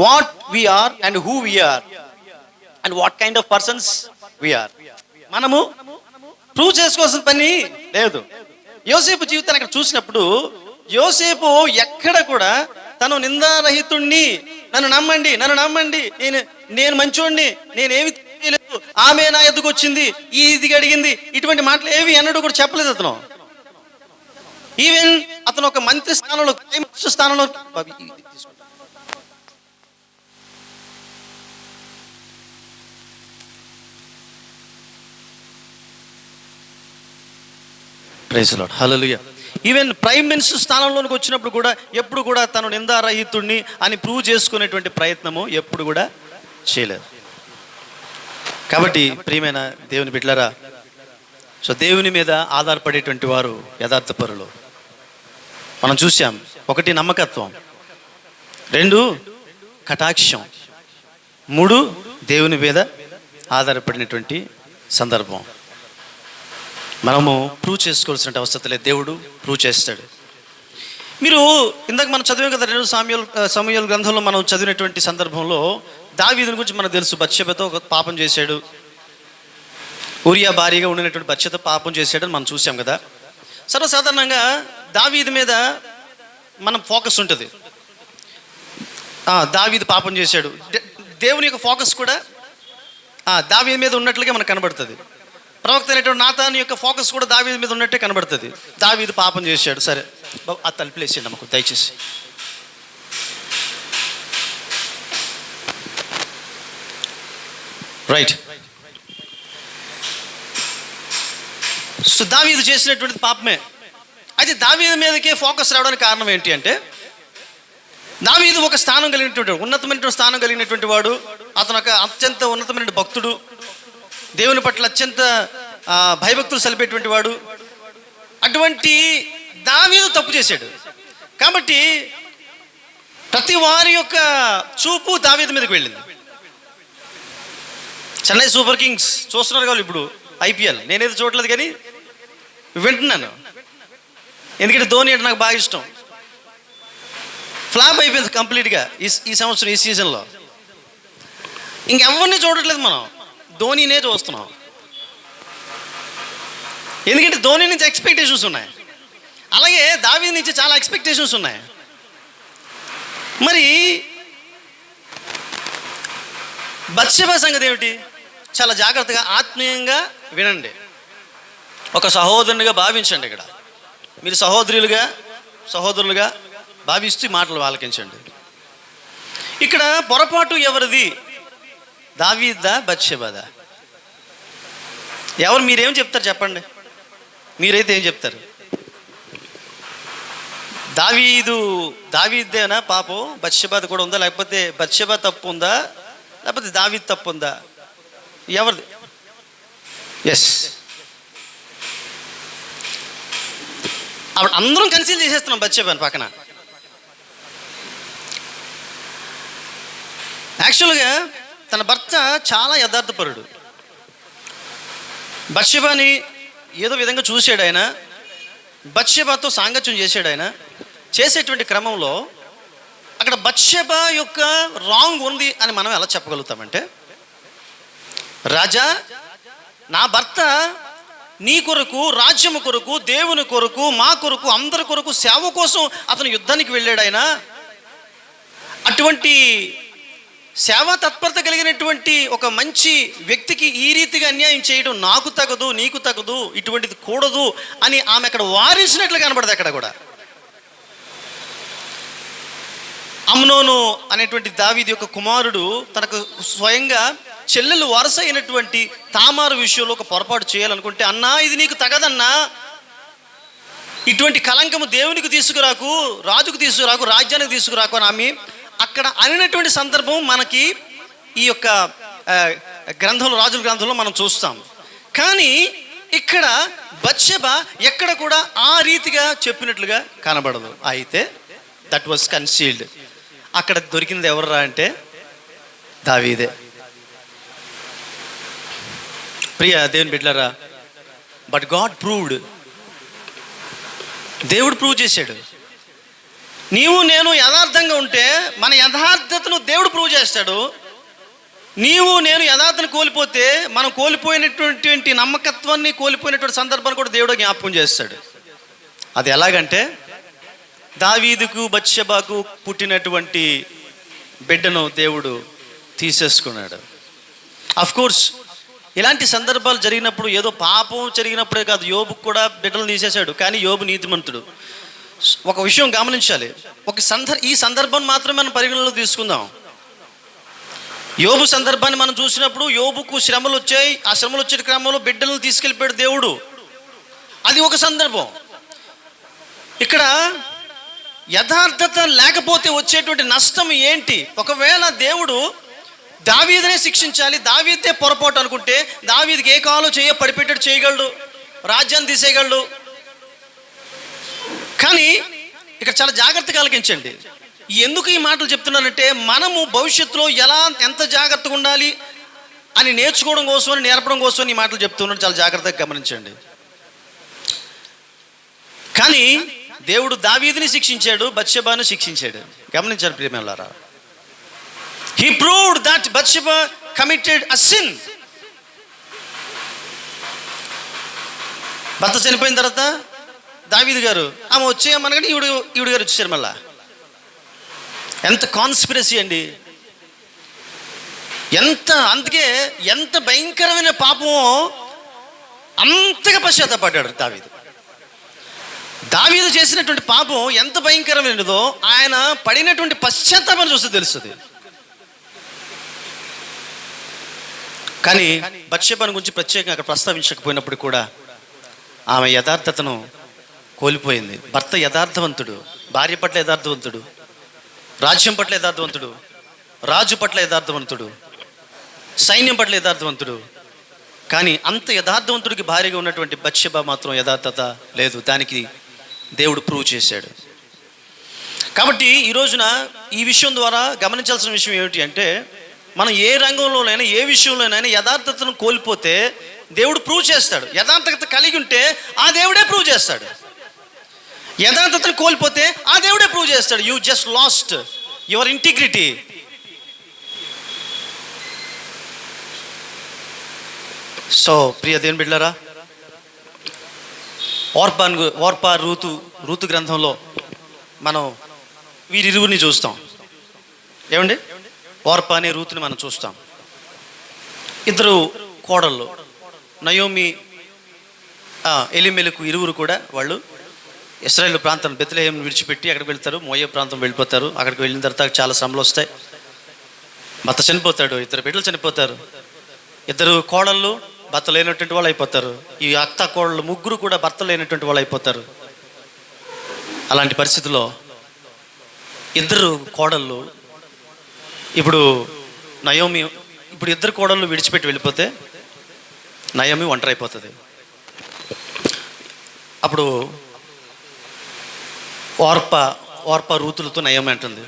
what we are and who we are and what kind of persons we are. మనము ప్రూవ్ చేసుకోవాల్సిన పని లేదు. యోసేపు జీవితాన్ని అక్కడ చూసినప్పుడు యోసేపు ఎక్కడ కూడా తను నిందారహితుణ్ణి, నన్ను నమ్మండి, నేను మంచోడిని, నేనేమి చేయలేదు, ఆమె నా ఎద్దుకు వచ్చింది, ఇది అడిగింది, ఇటువంటి మాటలు ఏవి అన్నట్టు కూడా చెప్పలేదు అతను. ఈవెన్ అతను ఒక మంత్రి స్థానంలో, స్థానంలో ప్రైజ్ లార్డ్, హల్లెలూయా. ఈవెన్ ప్రైమ్ మినిస్టర్ స్థానంలోనికి వచ్చినప్పుడు కూడా ఎప్పుడు కూడా తను నిందారహితుడిని అని ప్రూవ్ చేసుకునేటువంటి ప్రయత్నము ఎప్పుడు కూడా చేయలేదు. కాబట్టి ప్రియమైన దేవుని బిడ్డలారా, సో దేవుని మీద ఆధారపడేటువంటి వారు యథార్థపరులు. మనం చూసాం, 1 నమ్మకత్వం, 2 కటాక్షం, 3 దేవుని మీద ఆధారపడినటువంటి సందర్భం. మనము ప్రూవ్ చేసుకోవాల్సిన అవసరం లేదు, దేవుడు ప్రూవ్ చేస్తాడు. మీరు ఇందాక మనం చదివాం కదా, 2 సమూయేలు గ్రంథంలో మనం చదివినటువంటి సందర్భంలో దావీదుని గురించి మనకు తెలుసు. బత్షెబతో ఒక పాపం చేశాడు, ఊరియా భార్యగా ఉండినటువంటి బత్షెబతో పాపం చేశాడని మనం చూసాం కదా. సర్వసాధారణంగా దావీదు మీద మనం ఫోకస్ ఉంటుంది. దావీదు పాపం చేశాడు, దేవుని యొక్క ఫోకస్ కూడా దావీదు మీద ఉన్నట్లుగా మనకు కనబడుతుంది. ప్రవక్త అయినటువంటి నాతాను యొక్క ఫోకస్ కూడా దావీదు మీద ఉన్నట్టే కనబడుతుంది. దావీదు పాపం చేశాడు, సరే ఆ తలుపులేసేయండి అమ్మకు దయచేసి. రైట్. సో దావీదు చేసినటువంటిది పాపమే. అయితే దావీదు మీదకే ఫోకస్ రావడానికి కారణం ఏంటి అంటే, దావీదు ఒక స్థానం కలిగినటువంటి, ఉన్నతమైనటువంటి స్థానం కలిగినటువంటి వాడు. అతను ఒక అత్యంత ఉన్నతమైన భక్తుడు, దేవుని పట్ల అత్యంత భయభక్తులు సలిపేటువంటి వాడు. అటువంటి దావీదు తప్పు చేశాడు. కాబట్టి ప్రతి వారి యొక్క చూపు దావీదు మీదకి వెళ్ళింది. చెన్నై సూపర్ కింగ్స్ చూస్తున్నారు కదా ఇప్పుడు ఐపీఎల్. నేనైతే చూడలేదు కానీ వింటున్నాను, ఎందుకంటే ధోని అంటే నాకు బాగా ఇష్టం. ఫ్లాప్ అయిపోయింది కంప్లీట్గా ఈ సంవత్సరం, ఈ సీజన్లో. ఇంకెవరిని చూడట్లేదు, మనం ధోనినే చూస్తున్నాం. ఎందుకంటే ధోని నుంచి ఎక్స్పెక్టేషన్స్ ఉన్నాయి, అలాగే దావీదు నుంచి చాలా ఎక్స్పెక్టేషన్స్ ఉన్నాయి. మరి బత్షెబ సంగతి ఏమిటి? చాలా జాగ్రత్తగా ఆత్మీయంగా వినండి, ఒక సహోదరునిగా భావించండి. ఇక్కడ మీరు సహోదరులుగా భావిస్తూ మాటలు ఆలకించండి. ఇక్కడ పొరపాటు ఎవరిది? దావీదా బత్షెబదా? ఎవరు? మీరేం చెప్తారు చెప్పండి, మీరైతే ఏం చెప్తారు? దావీదేనా పాపం? బత్షెబ కూడా ఉందా? లేకపోతే బత్షెబ తప్పు ఉందా? లేకపోతే దావీదు తప్పు ఉందా? ఎవరిది? ఎస్, అందరం కన్సిడర్ చేసేస్తున్నాం బత్షెబని పక్కన. యాక్చువల్గా తన భర్త చాలా యథార్థపరుడు. బత్షెబని ఏదో విధంగా చూశాడు ఆయన, బత్షెబతో సాంగత్యం చేశాడు ఆయన. చేసేటువంటి క్రమంలో అక్కడ బత్షెబ యొక్క రాంగ్ ఉంది అని మనం ఎలా చెప్పగలుగుతామంటే, రాజా నా భర్త నీ కొరకు, రాజ్యము కొరకు, దేవుని కొరకు, మా కొరకు, అందరి కొరకు సేవ కోసం అతను యుద్ధానికి వెళ్ళాడు. ఆయన అటువంటి సేవా తత్పరత కలిగినటువంటి ఒక మంచి వ్యక్తికి ఈ రీతిగా అన్యాయం చేయడం నాకు తగదు, నీకు తగదు, ఇటువంటిది కూడదు అని ఆమె అక్కడ వారించినట్లు కనబడదు. అక్కడ కూడా అమ్నోను అనేటువంటి దావీదు యొక్క కుమారుడు తనకు స్వయంగా చెల్లెలు వరస అయినటువంటి తామారు విషయంలో ఒక పొరపాటు చేయాలనుకుంటే, అన్నా ఇది నీకు తగదన్నా, ఇటువంటి కలంకము దేవునికి తీసుకురాకు, రాజుకు తీసుకురాకు, రాజ్యానికి తీసుకురాకు అని ఆమె అక్కడ అనినటువంటి సందర్భం మనకి ఈ యొక్క గ్రంథంలో, రాజుల గ్రంథంలో మనం చూస్తాం. కానీ ఇక్కడ బత్షెబ ఎక్కడ కూడా ఆ రీతిగా చెప్పినట్లుగా కనబడదు. అయితే దట్ వాజ్ కన్సీల్డ్. అక్కడ దొరికింది ఎవర్రా అంటే దావీదే. ప్రియ దేవుని బిడ్డలారా, బట్ గాడ్ ప్రూవ్డ్, దేవుడు ప్రూవ్ చేశాడు. నీవు నేను యథార్థంగా ఉంటే మన యథార్థతను దేవుడు ప్రూవ్ చేస్తాడు. నీవు నేను యథార్థను కోల్పోతే మనం కోల్పోయినటువంటి నమ్మకత్వాన్ని, కోల్పోయినటువంటి సందర్భాన్ని కూడా దేవుడు జ్ఞాపకం చేస్తాడు. అది ఎలాగంటే, దావీదుకు బత్షెబకు పుట్టినటువంటి బిడ్డను దేవుడు తీసేసుకున్నాడు. అఫ్ కోర్స్ ఇలాంటి సందర్భాలు జరిగినప్పుడు ఏదో పాపం జరిగినప్పుడే కాదు, యోబుకు కూడా బిడ్డలను తీసేశాడు. కానీ యోబు నీతిమంతుడు. ఒక విషయం గమనించాలి. ఈ సందర్భం మాత్రమే మనం పరిగణలో తీసుకుందాం. యోబు సందర్భాన్ని మనం చూసినప్పుడు యోబుకు శ్రమలు వచ్చాయి. ఆ శ్రమలు వచ్చే క్రమంలో బిడ్డలను తీసుకెళ్ళిపోయాడు దేవుడు. అది ఒక సందర్భం. ఇక్కడ యథార్థత లేకపోతే వచ్చేటువంటి నష్టం ఏంటి? ఒకవేళ దేవుడు దావీదునే శిక్షించాలి, దావీదే పొరపాటు అనుకుంటే, దావీదుకి ఏ కాలో పడిపెట్టేట్టు చేయగలడు, రాజ్యాన్ని తీసేయగలడు. కానీ ఇక్కడ చాలా జాగ్రత్తగా ఆలకించండి. ఎందుకు ఈ మాటలు చెప్తున్నానంటే, మనము భవిష్యత్తులో ఎంత జాగ్రత్తగా ఉండాలి అని నేర్చుకోవడం కోసం, నేర్పడం కోసం ఈ మాటలు చెప్తున్నాను. చాలా జాగ్రత్తగా గమనించండి. కానీ దేవుడు దావీదుని శిక్షించాడు, బత్షెబాను శిక్షించాడు. గమనించారు ప్రియమైన. He proved that Bathsheba committed a sin. భర్త చనిపోయిన తర్వాత దావీదు గారు ఆమె వచ్చేయమనగానే ఈవిడ గారు వచ్చేసారు మళ్ళా. ఎంత కాన్స్పిరసీ అండి! అందుకే ఎంత భయంకరమైన పాపమో అంతగా పశ్చాత్తాపడ్డాడు దావీదు. దావీదు చేసినటువంటి పాపం ఎంత భయంకరమైనదో ఆయన పడినటువంటి పశ్చాత్తాపాన్ని చూస్తే తెలుస్తుంది. కానీ బత్షెబను గురించి ప్రత్యేకంగా అక్కడ ప్రస్తావించకపోయినప్పుడు కూడా ఆమె యథార్థతను కోల్పోయింది. భర్త యథార్థవంతుడు, భార్య పట్ల యథార్థవంతుడు, రాజ్యం పట్ల యథార్థవంతుడు, రాజు పట్ల యథార్థవంతుడు, సైన్యం పట్ల యథార్థవంతుడు. కానీ అంత యథార్థవంతుడికి భార్యగా ఉన్నటువంటి బత్షెబ మాత్రం యథార్థత లేదు. దానికి దేవుడు ప్రూవ్ చేశాడు. కాబట్టి ఈ రోజున ఈ విషయం ద్వారా గమనించాల్సిన విషయం ఏమిటి అంటే, మనం ఏ రంగంలోనైనా, ఏ విషయంలోనైనా యథార్థతను కోల్పోతే దేవుడు ప్రూవ్ చేస్తాడు. యథార్థత కలిగి ఉంటే ఆ దేవుడే ప్రూవ్ చేస్తాడు. యథార్థతను కోల్పోతే ఆ దేవుడే ప్రూవ్ చేస్తాడు. You just last your integrity. So ప్రియ దేవుని బిడ్డలారా, ఓర్పా రూతు గ్రంథంలో మనం వీరిరువురిని చూస్తాం. ఏమండి? ఓర్పా అనే రూతుని మనం చూస్తాం. ఇద్దరు కోడళ్ళు, నయోమి, ఎలిమెలకు, ఇరువురు కూడా వాళ్ళు ఇశ్రాయేలు ప్రాంతం బెత్లెహేం విడిచిపెట్టి అక్కడికి వెళ్తారు. మోయే ప్రాంతం వెళ్ళిపోతారు. అక్కడికి వెళ్ళిన తర్వాత చాలా శ్రమలు వస్తాయి. భర్త చనిపోతాడు, ఇద్దరు బిడ్డలు చనిపోతారు. ఇద్దరు కోడళ్ళు భర్త లేనటువంటి వాళ్ళు అయిపోతారు. ఈ అత్త కోడళ్ళు ముగ్గురు కూడా భర్త లేనటువంటి వాళ్ళు అయిపోతారు. అలాంటి పరిస్థితుల్లో ఇద్దరు కోడళ్ళు, ఇప్పుడు నయోమి, ఇప్పుడు ఇద్దరు కోడళ్ళు విడిచిపెట్టి వెళ్ళిపోతే నయోమి ఒంటరి అయిపోతుంది. అప్పుడు ఓర్పా రూతులతో నయోమి అంటుంది,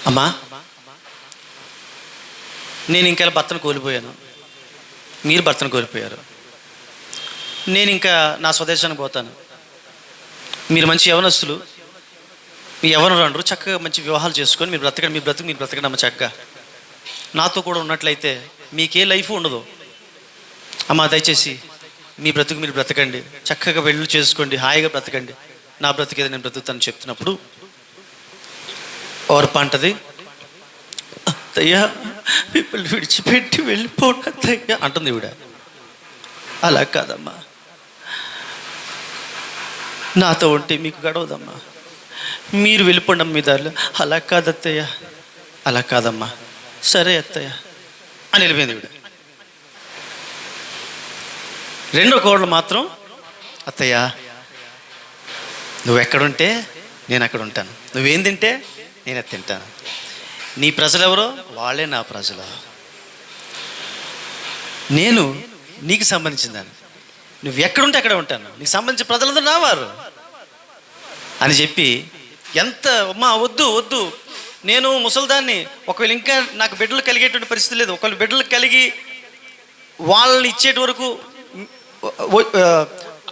అమ్మా నేను ఇంకా భర్తను కోల్పోయాను, మీరు భర్తను కోల్పోయారు. నేను ఇంకా నా స్వదేశానికి పోతాను. మీరు మంచి యవనస్తులు, మీ యవనరాండ్రు చక్కగా మంచి వివాహాలు చేసుకొని మీరు బ్రతకండి అమ్మ చక్కగా. నాతో కూడా ఉన్నట్లయితే మీకే లైఫ్ ఉండదు, అమ్మా దయచేసి మీ బ్రతుకు మీరు బ్రతకండి, చక్కగా పెళ్ళి చేసుకోండి, హాయిగా బ్రతకండి, నా బ్రతికేది నేను బ్రతుకుతాను చెప్తున్నప్పుడు ఓర్ప అంటది, అత్తయ్యా మిమ్మల్ని విడిచిపెట్టి వెళ్ళిపోండి అత్తయ్య అంటుంది ఈవిడ. అలా కాదమ్మా, నాతో ఉంటే మీకు గడవదమ్మా, మీరు వెళ్ళిపోండి అమ్మ మీ దారిలో. అలా కాదు అత్తయ్య, అలా కాదమ్మా, సరే అత్తయ్య అని వెళ్ళిపోయింది ఈవిడ. రెండో కోడలు మాత్రం, అత్తయ్య నువ్వు ఎక్కడుంటే నేను అక్కడ ఉంటాను, నువ్వేం తింటే నేను అది తింటాను, నీ ప్రజలు ఎవరో వాళ్ళే నా ప్రజలు, నేను నీకు సంబంధించిన దాన్ని, నువ్వు ఎక్కడుంటే అక్కడ ఉంటాను, నీకు సంబంధించిన ప్రజలందరూ నావారు అని చెప్పి, ఎంత అమ్మా వద్దు వద్దు, నేను ముసలిదాన్ని, ఒకవేళ ఇంకా నాకు బిడ్డలు కలిగేటువంటి పరిస్థితి లేదు, ఒకవేళ బిడ్డలు కలిగి వాళ్ళని ఇచ్చేటి వరకు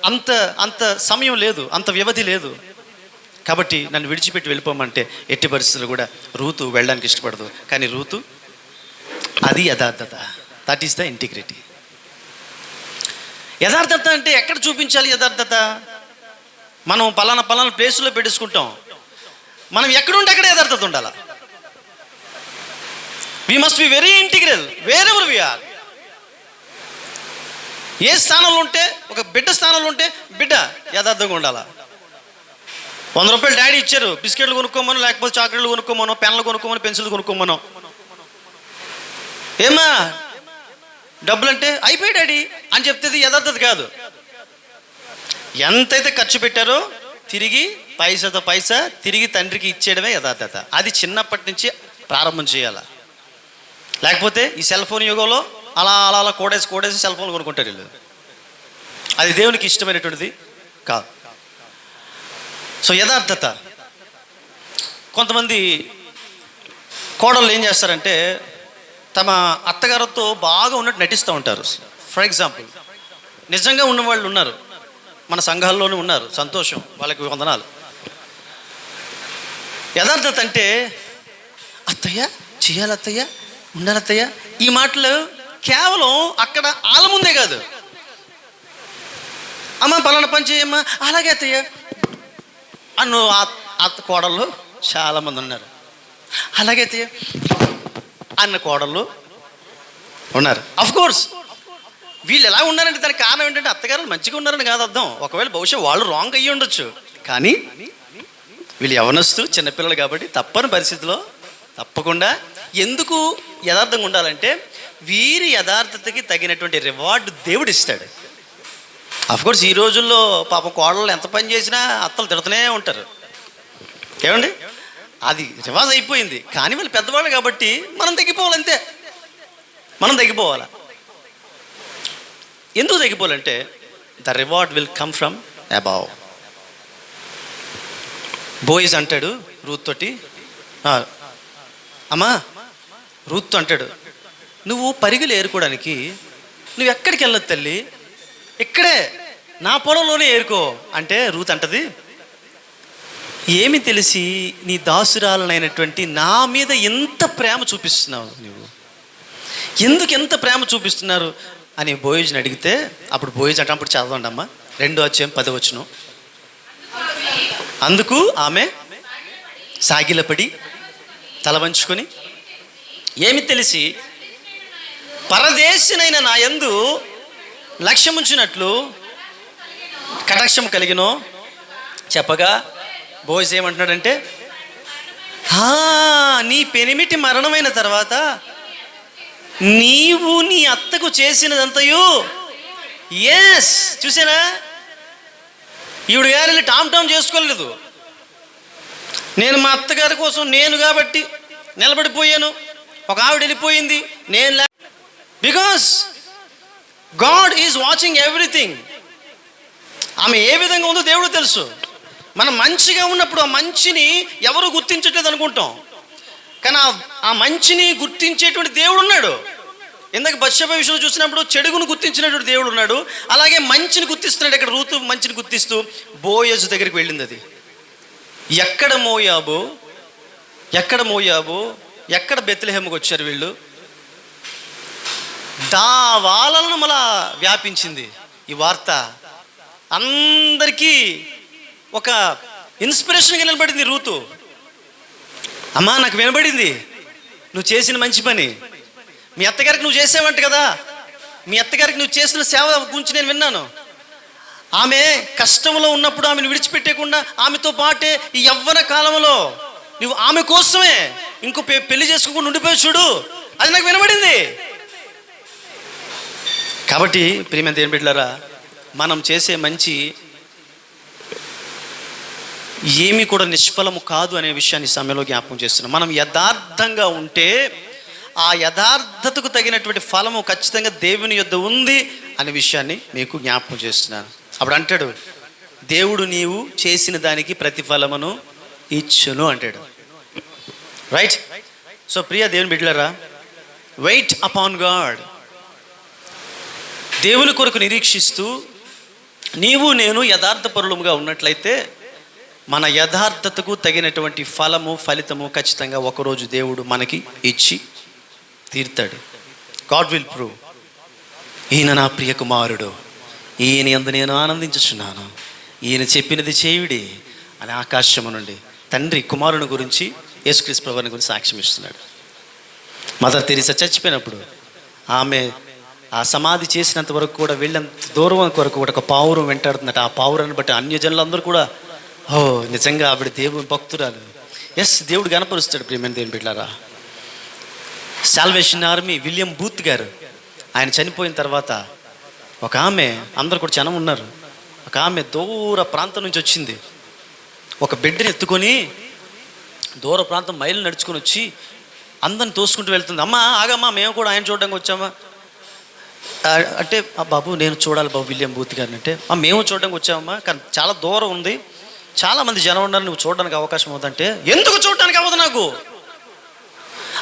అంత అంత సమయం లేదు, అంత వ్యవధి లేదు, కాబట్టి నన్ను విడిచిపెట్టి వెళ్ళిపోమంటే ఎట్టి పరిస్థితులు కూడా రూతు వెళ్ళడానికి ఇష్టపడదు. కానీ రూతు, అది యథార్థత, దట్ ఈస్ ద ఇంటిగ్రిటీ. యథార్థత అంటే ఎక్కడ చూపించాలి యథార్థత? మనం పలానా ప్లేసులో పెట్టేసుకుంటాం, మనం ఎక్కడుంటే అక్కడ యథార్థత ఉండాలి. We must be very integral wherever we are. ఏ స్థానంలో ఉంటే, ఒక బిడ్డ స్థానంలో ఉంటే బిడ్డ యథార్థంగా ఉండాలా. 100 రూపాయలు డాడీ ఇచ్చారు, బిస్కెట్లు కొనుక్కోమను, లేకపోతే చాక్లెట్లు కొనుక్కోమనో, పెన్లు కొనుక్కోమనో, పెన్సిల్ కొనుక్కోమనో, ఏమా డబ్బులు అంటే అయిపోయి డాడీ అని చెప్తే యథార్థత కాదు. ఎంతైతే ఖర్చు పెట్టారో తిరిగి పైసాతో పైసా తిరిగి తండ్రికి ఇచ్చేయడమే యథార్థత. అది చిన్నప్పటి నుంచి ప్రారంభం చేయాలి. లేకపోతే ఈ సెల్ ఫోన్ యుగంలో అలా అలా అలా కోడేసి సెల్ ఫోన్ కొనుక్కుంటారు వీళ్ళు. అది దేవునికి ఇష్టమైనటువంటిది కాదు. సో యథార్థత. కొంతమంది కోడళ్ళు ఏం చేస్తారంటే తమ అత్తగారితో బాగా ఉన్నట్టు నటిస్తూ ఉంటారు. ఫర్ ఎగ్జాంపుల్, నిజంగా ఉన్నవాళ్ళు ఉన్నారు, మన సంఘాల్లోనే ఉన్నారు, సంతోషం, వాళ్ళకి వందనాలు. యథార్థత అంటే అత్తయ్య చేయాలి, అత్తయ్య ఉండాలి, అత్తయ్య, ఈ మాటలు కేవలం అక్కడ వాళ్ళ ముందే కాదు, అమ్మ పలానా పని చేయమ్మా, అలాగే అత్తయ్య అన్ను అత్త కోడళ్ళు చాలామంది ఉన్నారు. అలాగే అత్తయ్య అన్న కోడళ్ళు ఉన్నారు. అఫ్ కోర్స్ వీళ్ళు ఎలా ఉన్నారంటే దానికి కారణం ఏంటంటే అత్తగారు మంచిగా ఉన్నారని కాదు అర్థం. ఒకవేళ బహుశా వాళ్ళు రాంగ్ అయ్యి ఉండొచ్చు, కానీ వీళ్ళు యవనస్తు చిన్నపిల్లలు కాబట్టి తప్పని పరిస్థితిలో తప్పకుండా ఎందుకు యథార్థంగా ఉండాలంటే వీరి యథార్థతకి తగినటువంటి రివార్డు దేవుడు ఇస్తాడు. అఫ్కోర్స్ ఈ రోజుల్లో పాపం కోడళ్ళు ఎంత పని చేసినా అత్తలు తిడుతూనే ఉంటారు, ఏమండి, అది రివాజ్ అయిపోయింది. కానీ వాళ్ళు పెద్దవాళ్ళు కాబట్టి మనం తగ్గిపోవాలి, అంతే, మనం తగ్గిపోవాలి. ఎందుకు తగ్గిపోవాలంటే the reward will come from above. Boaz అంటాడు రూత్ తోటి, అమ్మా రూత్ అంటాడు, నువ్వు పరిగెలు ఏరుకోవడానికి నువ్వు ఎక్కడికి వెళ్ళదు తల్లి, ఇక్కడే నా పొలంలోనే ఏరుకో అంటే రూత్ అంటది, ఏమి తెలిసి నీ దాసురాలనైనటువంటి నా మీద ఎంత ప్రేమ చూపిస్తున్నావు, నువ్వు ఎందుకు ఎంత ప్రేమ చూపిస్తున్నారు అని బోయిజ్ని అడిగితే, అప్పుడు బోయిజ్ అంటే అప్పుడు చదవండి అమ్మా 2:10 అందుకు ఆమె సాగిలపడి తల వంచుకొని ఏమి తెలిసి పరదేశినైన నా యందు లక్ష్యముంచినట్లు కటాక్షం కలిగినో చెప్పగా, బోయిజ్ ఏమంటున్నాడంటే, నీ పెనిమిటి మరణమైన తర్వాత నీవు నీ అత్తకు చేసినదంతయు, ఎస్ చూసారా, ఈవిడ గారిని టామ్ చేసుకోలేదు. నేను మా అత్తగారి కోసం నేను కాబట్టి నిలబడిపోయాను, ఒక ఆవిడ వెళ్ళిపోయింది, నేను because God is watching everything. ఆమె ఏ విధంగా ఉందో దేవుడు తెలుసు. మనం మంచిగా ఉన్నప్పుడు ఆ మంచిని ఎవరు గుర్తించట్లేదు అనుకుంటాం, కానీ ఆ మంచిని గుర్తించేటువంటి దేవుడు ఉన్నాడు. ఇందాక బత్షెబ విషయంలో చూసినప్పుడు చెడుగును గుర్తించినటువంటి దేవుడు ఉన్నాడు, అలాగే మంచిని గుర్తిస్తున్నాడు. ఇక్కడ రూతు మంచిని గుర్తిస్తూ బోయజు దగ్గరికి వెళ్ళింది. అది ఎక్కడ మోయాబు, ఎక్కడ బెత్లెహేముకి వచ్చారు వీళ్ళు, దావాలను మళ్ళా వ్యాపించింది ఈ వార్త. అందరికీ ఒక ఇన్స్పిరేషన్గా నిలబడింది రూతు. అమ్మా, నాకు వినబడింది నువ్వు చేసిన మంచి పని. మీ అత్తగారికి నువ్వు చేసావంట కదా, మీ అత్తగారికి నువ్వు చేసిన సేవ గురించి నేను విన్నాను. ఆమె కష్టంలో ఉన్నప్పుడు ఆమెను విడిచిపెట్టకుండా ఆమెతో పాటే ఈ యవ్వన కాలంలో నువ్వు ఆమె కోసమే ఇంకో పెళ్లి చేసుకోకుండా ఉండిపోయి చూడు, అది నాకు వినబడింది. కాబట్టి ప్రియమైన దేవుని బిడ్డలారా, మనం చేసే మంచి ఏమీ కూడా నిష్ఫలము కాదు అనే విషయాన్ని సమయంలో జ్ఞాపకం చేస్తున్నాం. మనం యథార్థంగా ఉంటే ఆ యథార్థతకు తగినటువంటి ఫలము ఖచ్చితంగా దేవుని యొద్ద ఉంది అనే విషయాన్ని మీకు జ్ఞాపకం చేస్తున్నాను. అప్పుడు అంటాడు, దేవుడు నీవు చేసిన దానికి ప్రతిఫలమును ఇచ్చును అంటాడు. రైట్? సో ప్రియ దేవుని బిడ్డలారా, వెయిట్ అపాన్ గాడ్. దేవుని కొరకు నిరీక్షిస్తూ నీవు నేను యథార్థపరులుగా ఉన్నట్లయితే మన యథార్థతకు తగినటువంటి ఫలితము ఖచ్చితంగా ఒకరోజు దేవుడు మనకి ఇచ్చి తీరుతాడు. గాడ్ విల్ ప్రూవ్, ఈయన నా ప్రియ కుమారుడు, ఈయన యందు నేను ఆనందించుచున్నాను, ఈయన చెప్పినది చేయుడి అని ఆకాశము నుండి తండ్రి కుమారుని గురించి, యేసుక్రీస్తు ప్రభువుని గురించి సాక్ష్యం ఇస్తున్నాడు. మదర్ తెరీసా చచ్చిపోయినప్పుడు ఆమె ఆ సమాధి చేసినంత వరకు కూడా వెళ్ళేంత దూరం వరకు కూడా ఒక పావురం వెంటాడుతుందట. ఆ పావురాన్ని బట్టి అన్యజనులందరూ కూడా నిజంగా ఆవిడ దేవుని భక్తురాలు. ఎస్, దేవుడు గణపరుస్తాడు. ప్రియమైన దేవుని బిడ్డలారా, సాల్వేషన్ ఆర్మీ విలియం బూత్ గారు ఆయన చనిపోయిన తర్వాత ఒక ఆమె, అందరు కూడా జనం ఉన్నారు, ఒక ఆమె దూర ప్రాంతం నుంచి వచ్చింది. ఒక బిడ్డని ఎత్తుకొని దూర ప్రాంతం మైలు నడుచుకొని వచ్చి అందరిని తోసుకుంటూ వెళ్తుంది. అమ్మా ఆగమ్మా, మేము కూడా ఆయన చూడడానికి వచ్చామా అంటే, బాబు నేను చూడాలి బాబు విలియం బూత్ గారిని అంటే, మేము చూడడానికి వచ్చామమ్మా, కానీ చాలా దూరం ఉంది, చాలామంది జనం ఉన్నారు, నువ్వు చూడడానికి అవకాశం అవుతుందంటే, ఎందుకు చూడడానికి అవ్వదు నాకు?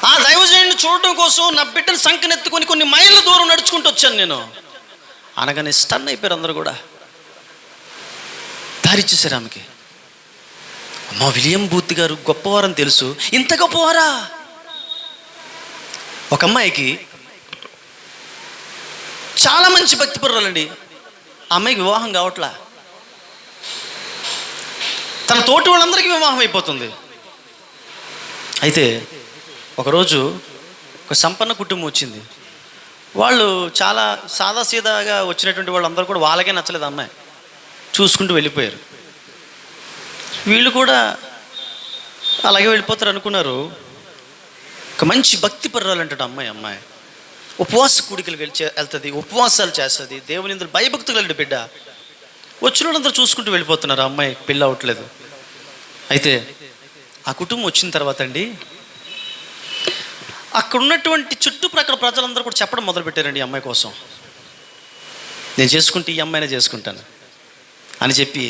ఆ దైవజనుడిని చూడడం కోసం నా బిడ్డను సంకనెత్తుకొని కొన్ని మైళ్ళ దూరం నడుచుకుంటూ వచ్చాను నేను అనగానే స్టన్ అయిపోయారు అందరూ కూడా. దారిచ్చేసారు ఆమెకి. అమ్మా, విలియం బూత్ గారు గొప్పవారని తెలుసు, ఇంత గొప్పవారా? ఒక అమ్మాయికి చాలా మంచి భక్తి పరురాలండి, ఆ అమ్మాయికి వివాహం కావట్లా, తన తోటి వాళ్ళందరికీ వివాహం అయిపోతుంది. అయితే ఒకరోజు ఒక సంపన్న కుటుంబం వచ్చింది. వాళ్ళు చాలా సాదాసీదాగా వచ్చినటువంటి వాళ్ళందరూ కూడా వాళ్ళకే నచ్చలేదు అమ్మాయి, చూసుకుంటూ వెళ్ళిపోయారు. వీళ్ళు కూడా అలాగే వెళ్ళిపోతారు అనుకున్నారు. ఒక మంచి భక్తి పరురాలంటాడు అమ్మాయి. ఉపవాస కూడికలు వెళ్తుంది, ఉపవాసాలు చేస్తుంది, దేవుని ఇందులో భయభక్తులు వెళ్ళి బిడ్డ. వచ్చిన వాళ్ళందరూ చూసుకుంటూ వెళ్ళిపోతున్నారు, అమ్మాయి పెళ్ళి అవ్వట్లేదు. అయితే ఆ కుటుంబం వచ్చిన తర్వాత అండి, అక్కడ ఉన్నటువంటి చుట్టుప్రక్కల ప్రజలందరూ కూడా చెప్పడం మొదలుపెట్టారండి, ఈ అమ్మాయి కోసం నేను చేసుకుంటే ఈ అమ్మాయినే చేసుకుంటాను అని చెప్పి,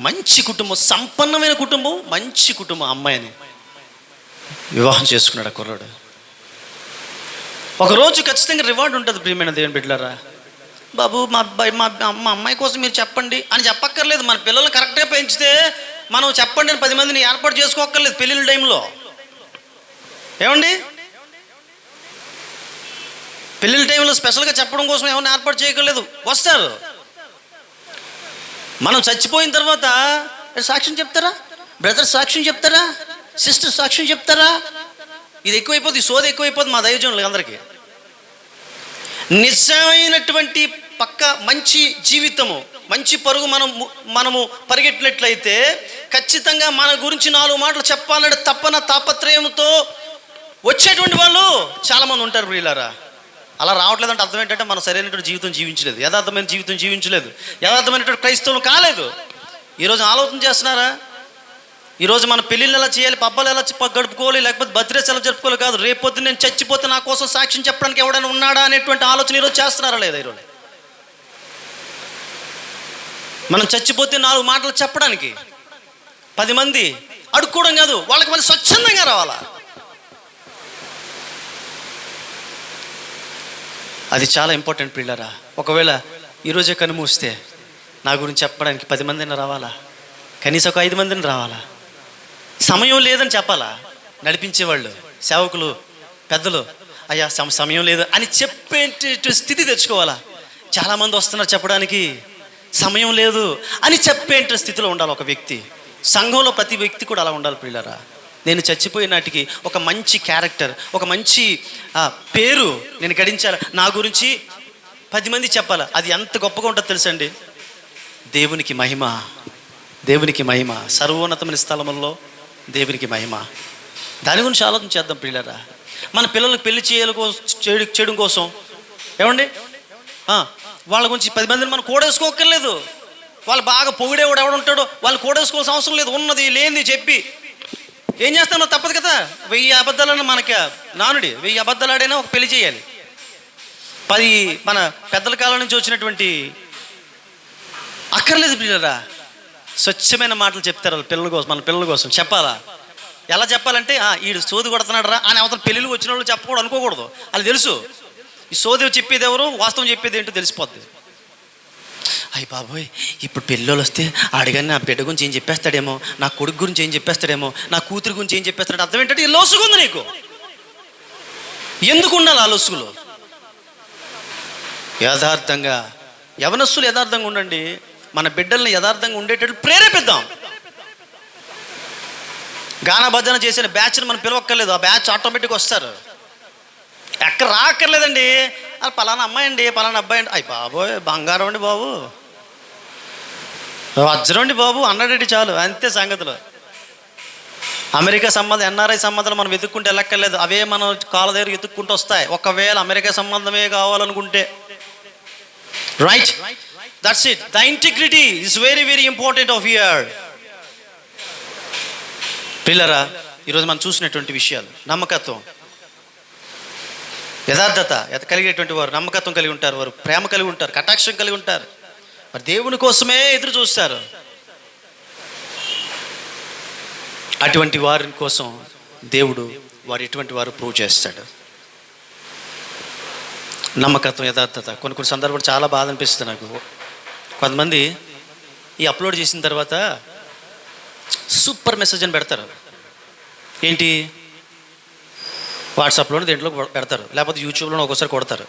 మంచి కుటుంబం, సంపన్నమైన కుటుంబం, మంచి కుటుంబం అమ్మాయిని వివాహం చేసుకున్నాడు ఆ కుర్రాడు. ఒకరోజు ఖచ్చితంగా రివార్డు ఉంటుంది. ప్రియమైన దేవుని బిడ్డలారా, బాబు మా అమ్మాయి కోసం మీరు చెప్పండి అని చెప్పక్కర్లేదు. మన పిల్లల్ని కరెక్ట్గా పెంచితే మనం చెప్పండి అని 10 మందిని ఏర్పాటు చేసుకోక్కర్లేదు పెళ్ళిళ్ళ టైంలో. ఏమండి, పెళ్ళిళ్ళ టైంలో స్పెషల్గా చెప్పడం కోసం ఏమైనా ఏర్పాటు చేయక్కర్లేదు, వస్తారు. మనం చచ్చిపోయిన తర్వాత సాక్ష్యం చెప్తారా, బ్రదర్ సాక్ష్యం చెప్తారా, సిస్టర్ సాక్ష్యం చెప్తారా? ఇది ఎక్కువైపోతుంది, సోది ఎక్కువైపోతుంది మా దైవజనులు అందరికీ. నిజమైనటువంటి పక్క మంచి జీవితము, మంచి పరుగు మనము పరిగెట్టినట్లయితే ఖచ్చితంగా మన గురించి 4 మాటలు చెప్పాలంటే తప్పన తాపత్రయంతో వచ్చేటువంటి వాళ్ళు చాలామంది ఉంటారు ప్రియులారా. అలా రావట్లేదంటే అర్థం ఏంటంటే మనం సరైనటువంటి జీవితం జీవించలేదు, యథార్థమైన జీవితం జీవించలేదు, యథార్థమైనటువంటి క్రైస్తవులు కాలేదు. ఈరోజు ఆలోచన చేస్తున్నారా? ఈరోజు మన పెళ్ళిళ్ళు ఎలా చేయాలి, పబ్బాలు ఎలా గడుపుకోవాలి, లేకపోతే బర్త్డేస్ ఎలా జరుపుకోవాలి కాదు, రేపొద్దు నేను చచ్చిపోతే నా కోసం సాక్ష్యం చెప్పడానికి ఎవడైనా ఉన్నాడా అనేటువంటి ఆలోచన ఈరోజు చేస్తున్నారా లేదా? ఈరోజు మనం చచ్చిపోతే 4 మాటలు చెప్పడానికి 10 మంది అడుక్కోవడం కాదు, వాళ్ళకి మళ్ళీ స్వచ్ఛందంగా రావాలా. అది చాలా ఇంపార్టెంట్ పిల్లరా. ఒకవేళ ఈరోజే కనుమూస్తే నా గురించి చెప్పడానికి 10 మందిని రావాలా, కనీసం ఒక 5 మందిని రావాలా. సమయం లేదని చెప్పాలా నడిపించేవాళ్ళు, సేవకులు, పెద్దలు. అయ్యా సమయం లేదు అని చెప్పే స్థితి తెచ్చుకోవాలా. చాలామంది వస్తున్నారు చెప్పడానికి, సమయం లేదు అని చెప్పే స్థితిలో ఉండాలి ఒక వ్యక్తి. సంఘంలో ప్రతి వ్యక్తి కూడా అలా ఉండాలి పిల్లరా. నేను చచ్చిపోయే నాటికి ఒక మంచి క్యారెక్టర్, ఒక మంచి పేరు నేను గడించాలి. నా గురించి 10 మంది చెప్పాలి. అది ఎంత గొప్పగా ఉంటుందో తెలుసండి. దేవునికి మహిమ, దేవునికి మహిమ, సర్వోన్నతమైన స్థలముల్లో దేవునికి మహిమ. దాని గురించి ఆలోచన చేద్దాం పిల్లరా. మన పిల్లలకు పెళ్లి చేయడం కోసం ఏమండి వాళ్ళ గురించి 10 మందిని మనం కూడేసుకోక్కర్లేదు. వాళ్ళు బాగా పొగిడేవాడు ఎవడుంటాడో వాళ్ళు కూడేసుకోవాల్సిన అవసరం లేదు. ఉన్నది లేనిది చెప్పి ఏం చేస్తానో తప్పదు కదా. 1000 అబద్ధాలన్నా మనకి నానుడి. 1000 అబద్ధాలు ఆడైనా ఒక పెళ్లి చేయాలి. 10 మన పెద్దల కాలం నుంచి వచ్చినటువంటి అక్కర్లేదు పిల్లరా. స్వచ్ఛమైన మాటలు చెప్తారు వాళ్ళ పిల్లల కోసం, మన పిల్లల కోసం చెప్పాలా. ఎలా చెప్పాలంటే ఈడు సోది కొడుతున్నాడు రా అని అవతల పెళ్ళిళ్ళు వచ్చిన వాళ్ళు చెప్పకూడదు, అనుకోకూడదు. అది తెలుసు. ఈ సోది చెప్పేది ఎవరు, వాస్తవం చెప్పేది ఏంటో తెలిసిపోద్ది. అయ్యి బాబోయ్, ఇప్పుడు పెళ్ళోళ్ళు వస్తే ఆడిగాని నా బిడ్డ గురించి ఏం చెప్పేస్తాడేమో, నా కొడుకు గురించి ఏం చెప్పేస్తాడేమో, నా కూతురు గురించి ఏం చెప్పేస్తాడు. అర్థం ఏంటంటే ఈ లోసుగు ఉంది నీకు. ఎందుకు ఉండాలి ఆ లొసుగులో? యథార్థంగా యవనస్తులు యథార్థంగా ఉండండి. మన బిడ్డల్ని యథార్థంగా ఉండేటట్టు ప్రేరేపిద్దాం. గానా భజన చేసిన బ్యాచ్ని మనం పిలవక్కర్లేదు. ఆ బ్యాచ్ ఆటోమేటిక్గా వస్తారు. ఎక్కడ రాక్కర్లేదండి. అది పలానా అమ్మాయి అండి, పలానా అబ్బాయి అండి, అయ్యి బాబోయ్ బంగారం అండి బాబు, వజ్రం అండి బాబు అన్నాడండి చాలు, అంతే సంగతులు. అమెరికా సంబంధం, ఎన్ఆర్ఐ సంబంధాలు మనం వెతుక్కుంటే వెళ్ళక్కర్లేదు. అవే మనం కాళ్ళ దగ్గర వెతుక్కుంటూ వస్తాయి. ఒకవేళ అమెరికా సంబంధమే కావాలనుకుంటే. Right, that's it. The integrity is very very important of here. పిల్లరా, ఈరోజు మనం చూసినటువంటి విషయాలు, నమ్మకత్వం, యథార్థత కలిగేటువంటి వారు నమ్మకత్వం కలిగి ఉంటారు, వారు ప్రేమ కలిగి ఉంటారు, కటాక్షం కలిగి ఉంటారు, మరి దేవుని కోసమే ఎదురు చూస్తారు. అటువంటి వారి కోసం దేవుడు వారు ఎటువంటి వారు ప్రూవ్ చేస్తాడు. నమ్మకత్వం, యథార్థత. కొన్ని సందర్భాలు చాలా బాధ అనిపిస్తుంది నాకు. కొంతమంది ఈ అప్లోడ్ చేసిన తర్వాత సూపర్ మెసేజ్ అని పెడతారు. ఏంటి? వాట్సాప్లోనే దేంట్లో పెడతారు, లేకపోతే యూట్యూబ్లో ఒక్కోసారి కొడతారు.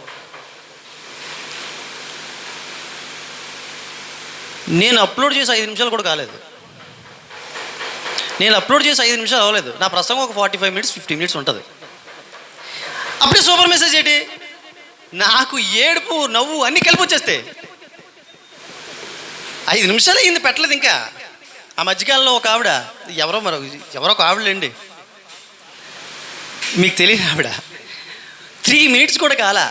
నేను అప్లోడ్ చేసి 5 నిమిషాలు కూడా కాలేదు. నేను అప్లోడ్ చేసి 5 నిమిషాలు అవ్వలేదు. నా ప్రసంగం ఒక 45 మినిట్స్ 50 మినిట్స్ ఉంటుంది. అప్పుడే సూపర్ మెసేజ్ ఏంటి? నాకు ఏడుపు నవ్వు అన్నీ కలిపి వచ్చేస్తాయి. 5 నిమిషాలు అయింది, పెట్టలేదు ఇంకా. ఆ మధ్యకాలంలో ఒక ఆవిడ, ఎవరో ఒక ఆవిడలేండి, మీకు తెలియదు ఆవిడ, 3 మినిట్స్ కూడా కాలా,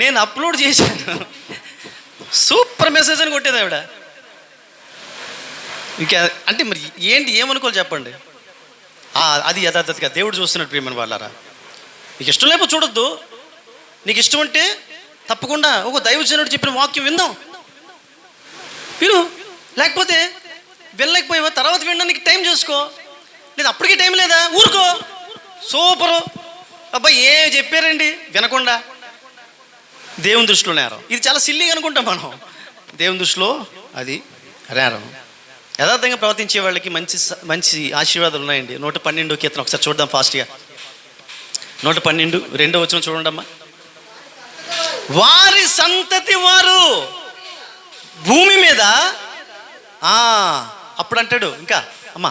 నేను అప్లోడ్ చేశాను, సూపర్ మెసేజ్ అని కొట్టేది ఆవిడ. ఇంకా అంటే మరి ఏంటి, ఏమనుకోవాలి చెప్పండి. అది యథార్థతగా దేవుడు చూస్తున్నట్టు ప్రియమైన వాళ్ళారా. నీకు ఇష్టం లేకపోతే చూడొద్దు. నీకు ఇష్టం అంటే తప్పకుండా ఒక దైవజనుడు చెప్పిన వాక్యం విందాం, విను. లేకపోతే వెళ్ళలేకపోయావా, తర్వాత వినడానికి టైం చేసుకో. లేదా అప్పటికే టైం లేదా, ఊరుకో. సూపరు, అబ్బాయి ఏం చెప్పారండి వినకుండా. దేవుని దృష్టిలో నేరం. ఇది చాలా సిల్లీగా అనుకుంటాం మనం. దేవుని దృష్టిలో అది నేరం. యథార్థంగా ప్రవర్తించే వాళ్ళకి మంచి మంచి ఆశీర్వాదాలు ఉన్నాయండి. 112 కీర్తన ఒకసారి చూద్దాం ఫాస్ట్గా. 112 2వ వచనం చూడండి అమ్మా. వారి సంతతి వారు భూమి మీద, అప్పుడు అంటాడు ఇంకా అమ్మా,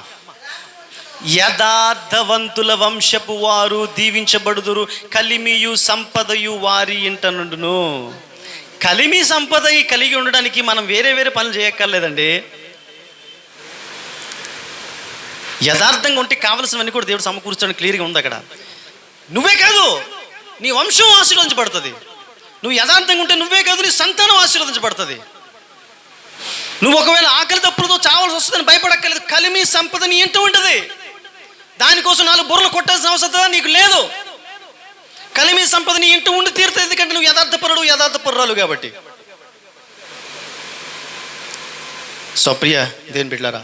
యథార్థవంతుల వంశపు వారు దీవించబడుదురు, కలిమియు సంపదయు వారి ఇంట నుండును. కలిమి సంపద కలిగి ఉండడానికి మనం వేరే పనులు చేయక్కర్లేదండి. యథార్థంగా ఉంటే కావలసినవన్నీ కూడా దేవుడు సమకూర్చడానికి క్లియర్గా ఉంది అక్కడ. నువ్వే కాదు, నీ వంశం ఆశీర్వదించబడుతుంది. నువ్వు యథార్థంగా ఉంటే నువ్వే కాదు, నీ సంతానం ఆశీర్వదించబడుతుంది. నువ్వు ఒకవేళ ఆకలి తప్పులతో చావాల్సి వస్తుందని భయపడక్కర్లేదు. కలిమి సంపద నీ ఇంట ఉంటుంది. దానికోసం 4 బుర్రలు కొట్టాల్సిన అవసరం నీకు లేదు. కలిమి సంపద నీ ఇంట ఉండి తీరుతుంది, ఎందుకంటే నువ్వు యథార్థపరురాలు కాబట్టి. సో ప్రియ దేవుని బిడ్డలారా,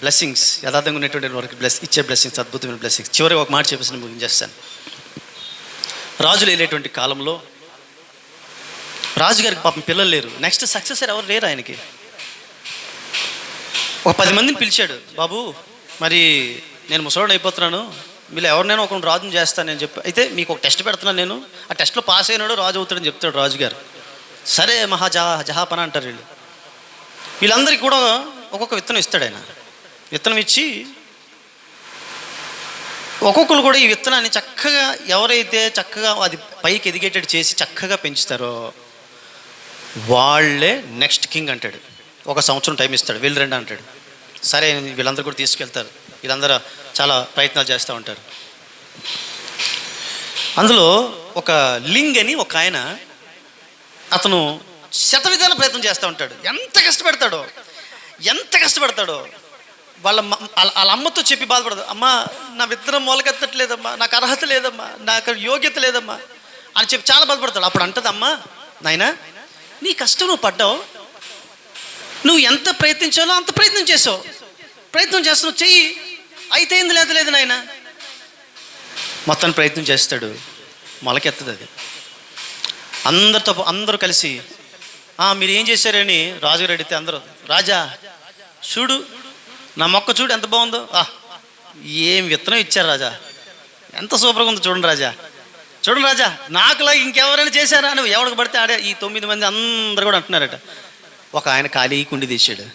బ్లెస్సింగ్స్, యథార్థంగా ఉన్నటువంటి వారికి ఇచ్చే బ్లెస్సింగ్స్, అద్భుతమైన బ్లెస్సింగ్స్. చివరి ఒక మాట చెప్పేసి ముగించేస్తాను. రాజులు వెళ్ళేటువంటి కాలంలో రాజుగారికి పాపం పిల్లలు లేరు. నెక్స్ట్ సక్సెసర్ ఎవరు లేరు ఆయనకి. ఒక 10 మందిని పిలిచాడు. బాబు, మరి నేను ముసలోడు అయిపోతున్నాను, మీరు ఎవరినైనా ఒక రాజుని చేస్తాను నేను చెప్పి, అయితే మీకు ఒక టెస్ట్ పెడుతున్నాను నేను, ఆ టెస్ట్లో పాస్ అయినాడు రాజు అవుతాడని చెప్తాడు రాజుగారు. సరే జహాపన అంటారు వీళ్ళు. వీళ్ళందరికీ కూడా ఒక్కొక్క విత్తనం ఇస్తాడు ఆయన. విత్తనం ఇచ్చి ఒక్కొక్కరు కూడా ఈ విత్తనాన్ని చక్కగా ఎవరైతే చక్కగా అది పైకి ఎదిగేటట్టు చేసి చక్కగా పెంచుతారో వాళ్ళే నెక్స్ట్ కింగ్ అంటాడు. 1 సంవత్సరం టైం ఇస్తాడు, వెళ్ళి రండి అంటాడు. సరే వీళ్ళందరూ కూడా తీసుకెళ్తారు. వీళ్ళందరూ చాలా ప్రయత్నాలు చేస్తూ ఉంటారు. అందులో ఒక లింగ్ అని ఒక ఆయన, అతను శతవిధాల ప్రయత్నం చేస్తూ ఉంటాడు. ఎంత కష్టపడతాడో వాళ్ళ అమ్మతో చెప్పి బాధపడదు. అమ్మా నా విత్తనం మొలకెత్తట్లేదమ్మా, నాకు అర్హత లేదమ్మా, నాకు యోగ్యత లేదమ్మా అని చెప్పి చాలా బాధపడతాడు. అప్పుడు అంటది అమ్మా, నాయనా నీ కష్టం నువ్వు పడ్డావు, నువ్వు ఎంత ప్రయత్నించాలో అంత ప్రయత్నం చేస్తున్నావు, చెయ్యి, అయితే ఏంది లేదు నాయన. మొత్తాన్ని ప్రయత్నం చేస్తాడు, మొలకెత్తది అది. అందరూ కలిసి మీరు ఏం చేశారని రాజుగారు అడిగితే అందరూ, రాజా చూడు నా మొక్క చూడు ఎంత బాగుందో, ఏం విత్తనం ఇచ్చారు రాజా, ఎంత సూపర్గా ఉందో చూడండి రాజా, నాకులా ఇంకెవరైనా చేశారా అని ఎవరికి పడితే ఆడే ఈ 9 మంది అందరు కూడా అంటున్నారట. ఒక ఆయన ఖాళీ కుండి తీసాడు.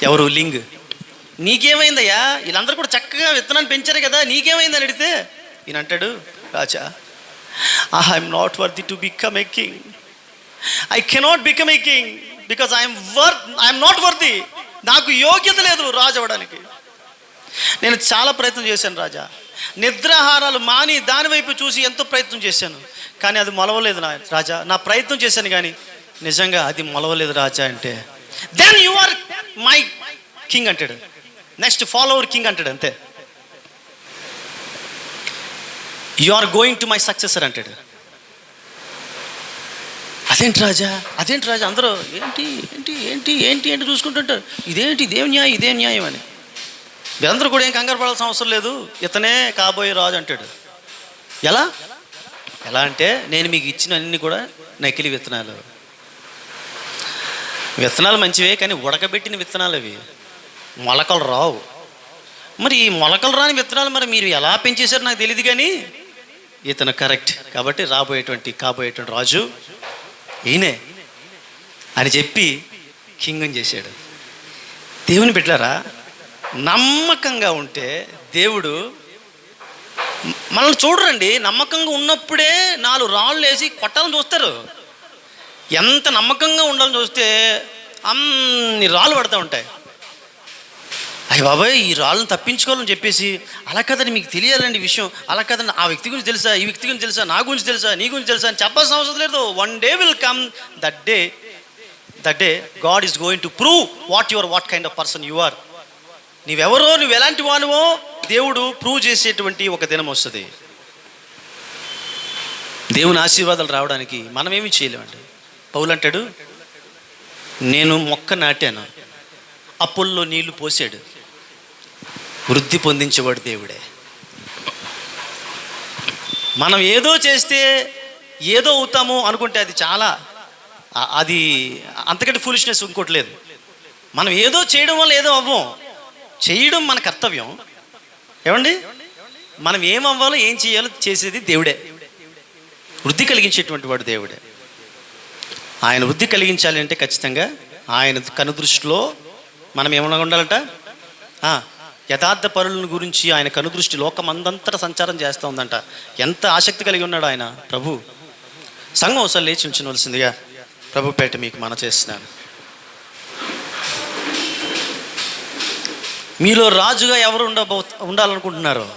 ఎవరు? లింగ్. నీకేమైందయ్యా, వీళ్ళందరూ కూడా చక్కగా విత్తనాన్ని పెంచారు కదా, నీకేమైందని అడిగితే ఈయన అంటాడు, రాజా I'm not worthy to become a king, I cannot become a king because I'm not worthy, నాకు యోగ్యత లేదు రాజు అవ్వడానికి. నేను చాలా ప్రయత్నం చేశాను రాజా, నిద్రాహారాలు మాని దాని వైపు చూసి ఎంతో ప్రయత్నం చేశాను, కానీ అది మొలవలేదు రాజా. నా ప్రయత్నం చేశాను కానీ నిజంగా అది మొలవలేదు రాజా. అంటే then you are my king అంటాడు. నెక్స్ట్ ఫాలోవర్ కింగ్ అంటాడు. అంతే, you are going to my successor అంటాడు. అదేంటి రాజా అందరూ ఏంటి ఏంటి ఏంటి ఏంటి ఏంటి చూసుకుంటుంటారు. ఇదేం న్యాయం అని. వీరందరూ కూడా ఏం కంగారు పడాల్సిన అవసరం లేదు, ఇతనే కాబోయే రాజు అంటాడు. ఎలా అంటే నేను మీకు ఇచ్చిన అన్ని కూడా నకిలీ విత్తనాలు మంచివే, కానీ ఉడకబెట్టిన విత్తనాలు అవి, మొలకలు రావు. మరి ఈ మొలకలు రాని విత్తనాలు మరి మీరు ఎలా పెంచేశారు నాకు తెలియదు, కానీ ఇతను కరెక్ట్ కాబట్టి కాబోయేటువంటి రాజు ఈయనే అని చెప్పి కింగ్ అని చేశాడు. దేవుని బిడ్డలారా, నమ్మకంగా ఉంటే దేవుడు మనల్ని చూడరండి. నమ్మకంగా ఉన్నప్పుడే 4 రాళ్ళు వేసి కొట్టాలని చూస్తారు. ఎంత నమ్మకంగా ఉండాలని చూస్తే అన్ని రాళ్ళు పడుతూ ఉంటాయి. అయ్య బాబాయ్ ఈ రాళ్ళని తప్పించుకోవాలని చెప్పేసి, అలా కదని మీకు తెలియాలండి విషయం, అలా కదని ఆ వ్యక్తి గురించి తెలుసా, ఈ వ్యక్తి గురించి తెలుసా, నా గురించి తెలుసా, నీ గురించి తెలుసా అని చెప్పాల్సిన అవసరం లేదు. One day will come, that day God is going to prove what kind of person you are. నువ్వెవరో, నువ్వు ఎలాంటి వానువో దేవుడు ప్రూవ్ చేసేటువంటి ఒక దినం వస్తుంది. దేవుని ఆశీర్వాదాలు రావడానికి మనం ఏమీ చేయలేమండి. పౌలు అంటాడు, నేను మొక్క నాటాను, అప్పుల్లో నీళ్లు పోసాడు, వృద్ధి పొందించేవాడు దేవుడే. మనం ఏదో చేస్తే ఏదో అవుతాము అనుకుంటే అది అంతకంటే ఫూలిష్నెస్ ఇంకోటి లేదు. మనం ఏదో చేయడం వల్ల ఏదో అవ్వం, చేయడం మన కర్తవ్యం. ఏమండి, మనం ఏం అవ్వాలో ఏం చేయాలో చేసేది దేవుడే. వృద్ధి కలిగించేటువంటి వాడు దేవుడే. ఆయన వృద్ధి కలిగించాలి అంటే ఖచ్చితంగా ఆయన కనుదృష్టిలో మనం ఏమన్నా ఉండాలట, యథార్థ పరుల గురించి ఆయన కనుదృష్టి లోకమందంతటా సంచారం చేస్తూ ఉందంట. ఎంత ఆసక్తి కలిగి ఉన్నాడు ఆయన ప్రభు. సంఘం ఒకసారి లేచి ఉంచవలసిందిగా ప్రభు పేట మీకు చేస్తున్నాను. మీలో రాజుగా ఎవరు ఉండాలనుకుంటున్నారో,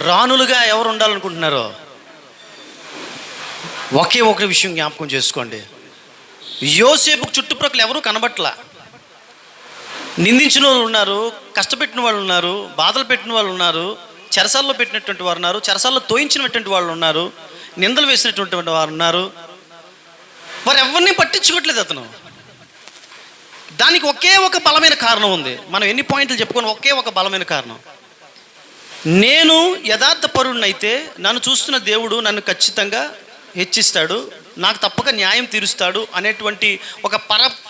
రాణులుగా ఎవరు ఉండాలనుకుంటున్నారో ఒకే ఒక విషయం జ్ఞాపకం చేసుకోండి. యోసేపుకు చుట్టుప్రక్కల ఎవరు కనబట్లా. నిందించిన వాళ్ళు ఉన్నారు, కష్టపెట్టిన వాళ్ళు ఉన్నారు, బాధలు పెట్టిన వాళ్ళు ఉన్నారు, చెరసాల్లో పెట్టినటువంటి వారు ఉన్నారు, చెరసాల్లో తోయించినటువంటి వాళ్ళు ఉన్నారు, నిందలు వేసినటువంటి వారు ఉన్నారు. వారు ఎవరిని పట్టించుకోవట్లేదు అతను. దానికి ఒకే ఒక బలమైన కారణం ఉంది. మనం ఎన్ని పాయింట్లు చెప్పుకొని ఒకే ఒక బలమైన కారణం, నేను యథార్థ పరుడినైతే నన్ను చూస్తున్న దేవుడు నన్ను ఖచ్చితంగా హెచ్చిస్తాడు, నాకు తప్పక న్యాయం తీరుస్తాడు అనేటువంటి ఒక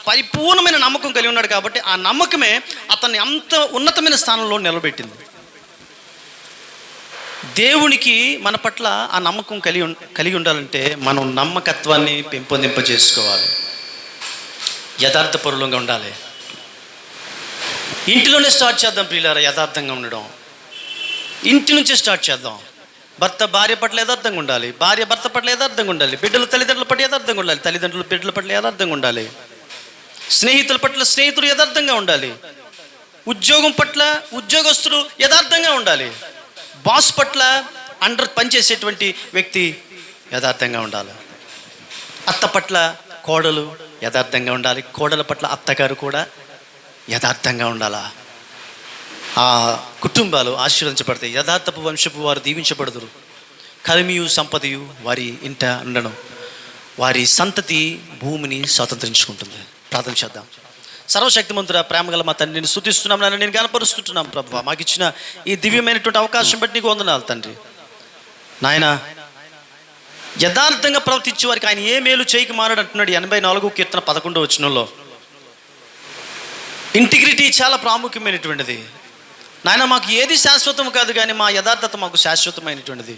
పరిపూర్ణమైన నమ్మకం కలిగి ఉన్నాడు. కాబట్టి ఆ నమ్మకమే అతన్ని అంత ఉన్నతమైన స్థానంలో నిలబెట్టింది. దేవునికి మన పట్ల ఆ నమ్మకం కలిగి ఉండాలంటే మనం నమ్మకత్వాన్ని పెంపొందింప చేసుకోవాలి, యథార్థపరులంగా ఉండాలి. ఇంటిలోనే స్టార్ట్ చేద్దాం ప్రియులారా, యథార్థంగా ఉండడం ఇంటి నుంచే స్టార్ట్ చేద్దాం. భర్త భార్య పట్ల యథార్థంగా ఉండాలి, భార్య భర్త పట్ల యథార్థంగా ఉండాలి, బిడ్డలు తల్లిదండ్రుల పట్ల యథార్థంగా ఉండాలి, తల్లిదండ్రులు బిడ్డల పట్ల యథార్థంగా ఉండాలి, స్నేహితుల పట్ల స్నేహితులు యథార్థంగా ఉండాలి, ఉద్యోగం పట్ల ఉద్యోగస్తులు యథార్థంగా ఉండాలి, బాస్ పట్ల అండర్ పనిచేసేటువంటి వ్యక్తి యథార్థంగా ఉండాలి, అత్త పట్ల కోడలు యథార్థంగా ఉండాలి, కోడల పట్ల అత్తగారు కూడా యథార్థంగా ఉండాలా. ఆ కుటుంబాలు ఆశీర్వదించబడతాయి. యథార్థపు వంశపు వారు దీవించబడదురు. కలిమియు సంపదయు వారి ఇంట ఉండను, వారి సంతతి భూమిని స్వాతంత్రించుకుంటుంది. ప్రార్థన చేద్దాం. సర్వశక్తిమంతుడ, ప్రేమగల మా తండ్రి, నేను స్తుతిస్తున్నాం నాయన, నేను గణపరుస్తున్నాం ప్రభువా. మాకు ఇచ్చిన ఈ దివ్యమైనటువంటి అవకాశం బట్టి నీకు వందనాలు తండ్రి. నాయన, యథార్థంగా ప్రవర్తించే వారికి ఆయన ఏ మేలు చేయక మానడు అంటున్నాడు 84 కీర్తన 11వ వచనంలో. ఇంటిగ్రిటీ చాలా ప్రాముఖ్యమైనటువంటిది నాయన. మాకు ఏది శాశ్వతం కాదు, కానీ మా యథార్థత మాకు శాశ్వతమైనటువంటిది.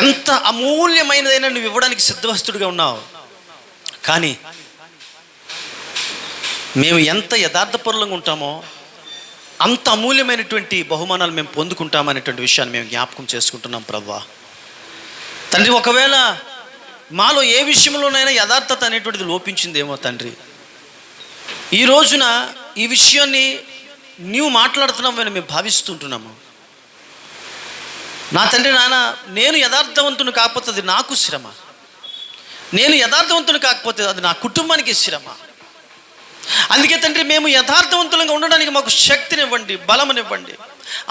ఎంత అమూల్యమైనదైనా నువ్వు ఇవ్వడానికి సిద్ధవస్తుడిగా ఉన్నావు, కానీ మేము ఎంత యథార్థపరులంగా ఉంటామో అంత అమూల్యమైనటువంటి బహుమానాలు మేము పొందుకుంటామనేటువంటి విషయాన్ని మేము జ్ఞాపకం చేసుకుంటున్నాం ప్రభువా. తండ్రి, ఒకవేళ మాలో ఏ విషయంలోనైనా యథార్థత అనేటువంటిది లోపించిందేమో తండ్రి, ఈ రోజున ఈ విషయాన్ని నీవు మాట్లాడుతున్నామని మేము భావిస్తుంటున్నాము. నా తండ్రి నాన్న, నేను యథార్థవంతుని కాకపోతే అది నాకు శ్రమ, నేను యథార్థవంతుని కాకపోతే అది నా కుటుంబానికి శ్రమ. అందుకే తండ్రి, మేము యథార్థవంతులంగా ఉండడానికి మాకు శక్తినివ్వండి, బలమునివ్వండి,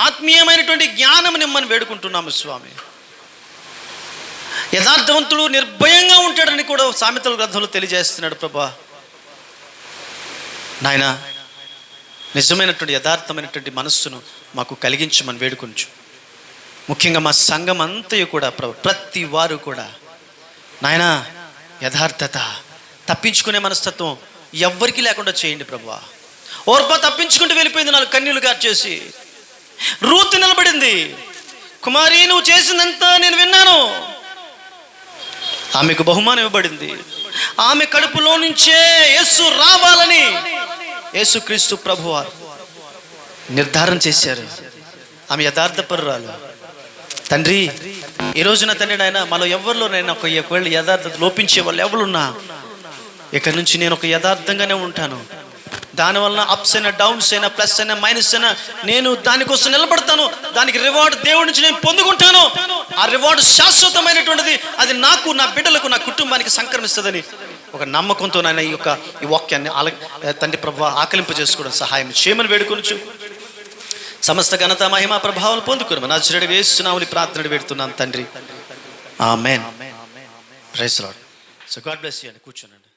ఆత్మీయమైనటువంటి జ్ఞానం నిమ్మని వేడుకుంటున్నాము స్వామి. యథార్థవంతుడు నిర్భయంగా ఉంటాడని కూడా సామెతల గ్రంథంలో తెలియజేస్తున్నాడు ప్రభా. నాయన, నిజమైనటువంటి యథార్థమైనటువంటి మనస్సును మాకు కలిగించమని వేడుకొంచు. ముఖ్యంగా మా సంఘం అంతయు కూడా ప్రతి వారు కూడా నాయన యథార్థత, తప్పించుకునే మనస్తత్వం ఎవ్వరికి లేకుండా చేయండి ప్రభువా. ఓర్ప తప్పించుకుంటూ వెళ్ళిపోయింది, 4 కన్నీళ్లు గార్చేసి. రూతు నిలబడింది, కుమారి నువ్వు చేసిందంతా నేను విన్నాను. ఆమెకు బహుమానం ఇవ్వబడింది. ఆమె కడుపులో నుంచే యేసు రావాలని యేసుక్రీస్తు ప్రభువారు నిర్ధారణ చేశారు. ఆమె యథార్థపరురాలు. తండ్రి, ఈ రోజున తండ్రి నాయన, మనలో ఎవరిలోనైనా ఒకవేళ యథార్థత లోపించే వాళ్ళు ఎవరున్నా, ఇక్కడి నుంచి నేను ఒక యథార్థంగానే ఉంటాను. దానివల్ల అప్స్ అయినా, డౌన్స్ అయినా, ప్లస్ అయినా, మైనస్ అయినా, నేను దానికోసం నిలబడతాను. దానికి రివార్డ్ దేవుడి నుంచి నేను పొందుకుంటాను. ఆ రివార్డు శాశ్వతమైనటువంటిది. అది నాకు, నా బిడ్డలకు, నా కుటుంబానికి సంక్రమిస్తుందని ఒక నమ్మకంతో నాయన ఈ వాక్యాన్ని తండ్రి ప్రభువా ఆకలింపు చేసుకోవడం సహాయం చేయమని వేడుకొనుచు, సమస్త ఘనత మహిమ ప్రభావాలు పొందుకున్నాము నజరేయుడైన యేసు నామములో ప్రార్థన పెడుతున్నాను తండ్రి, ఆమేన్. Praise the Lord. So God bless you. అని కూర్చోనండి.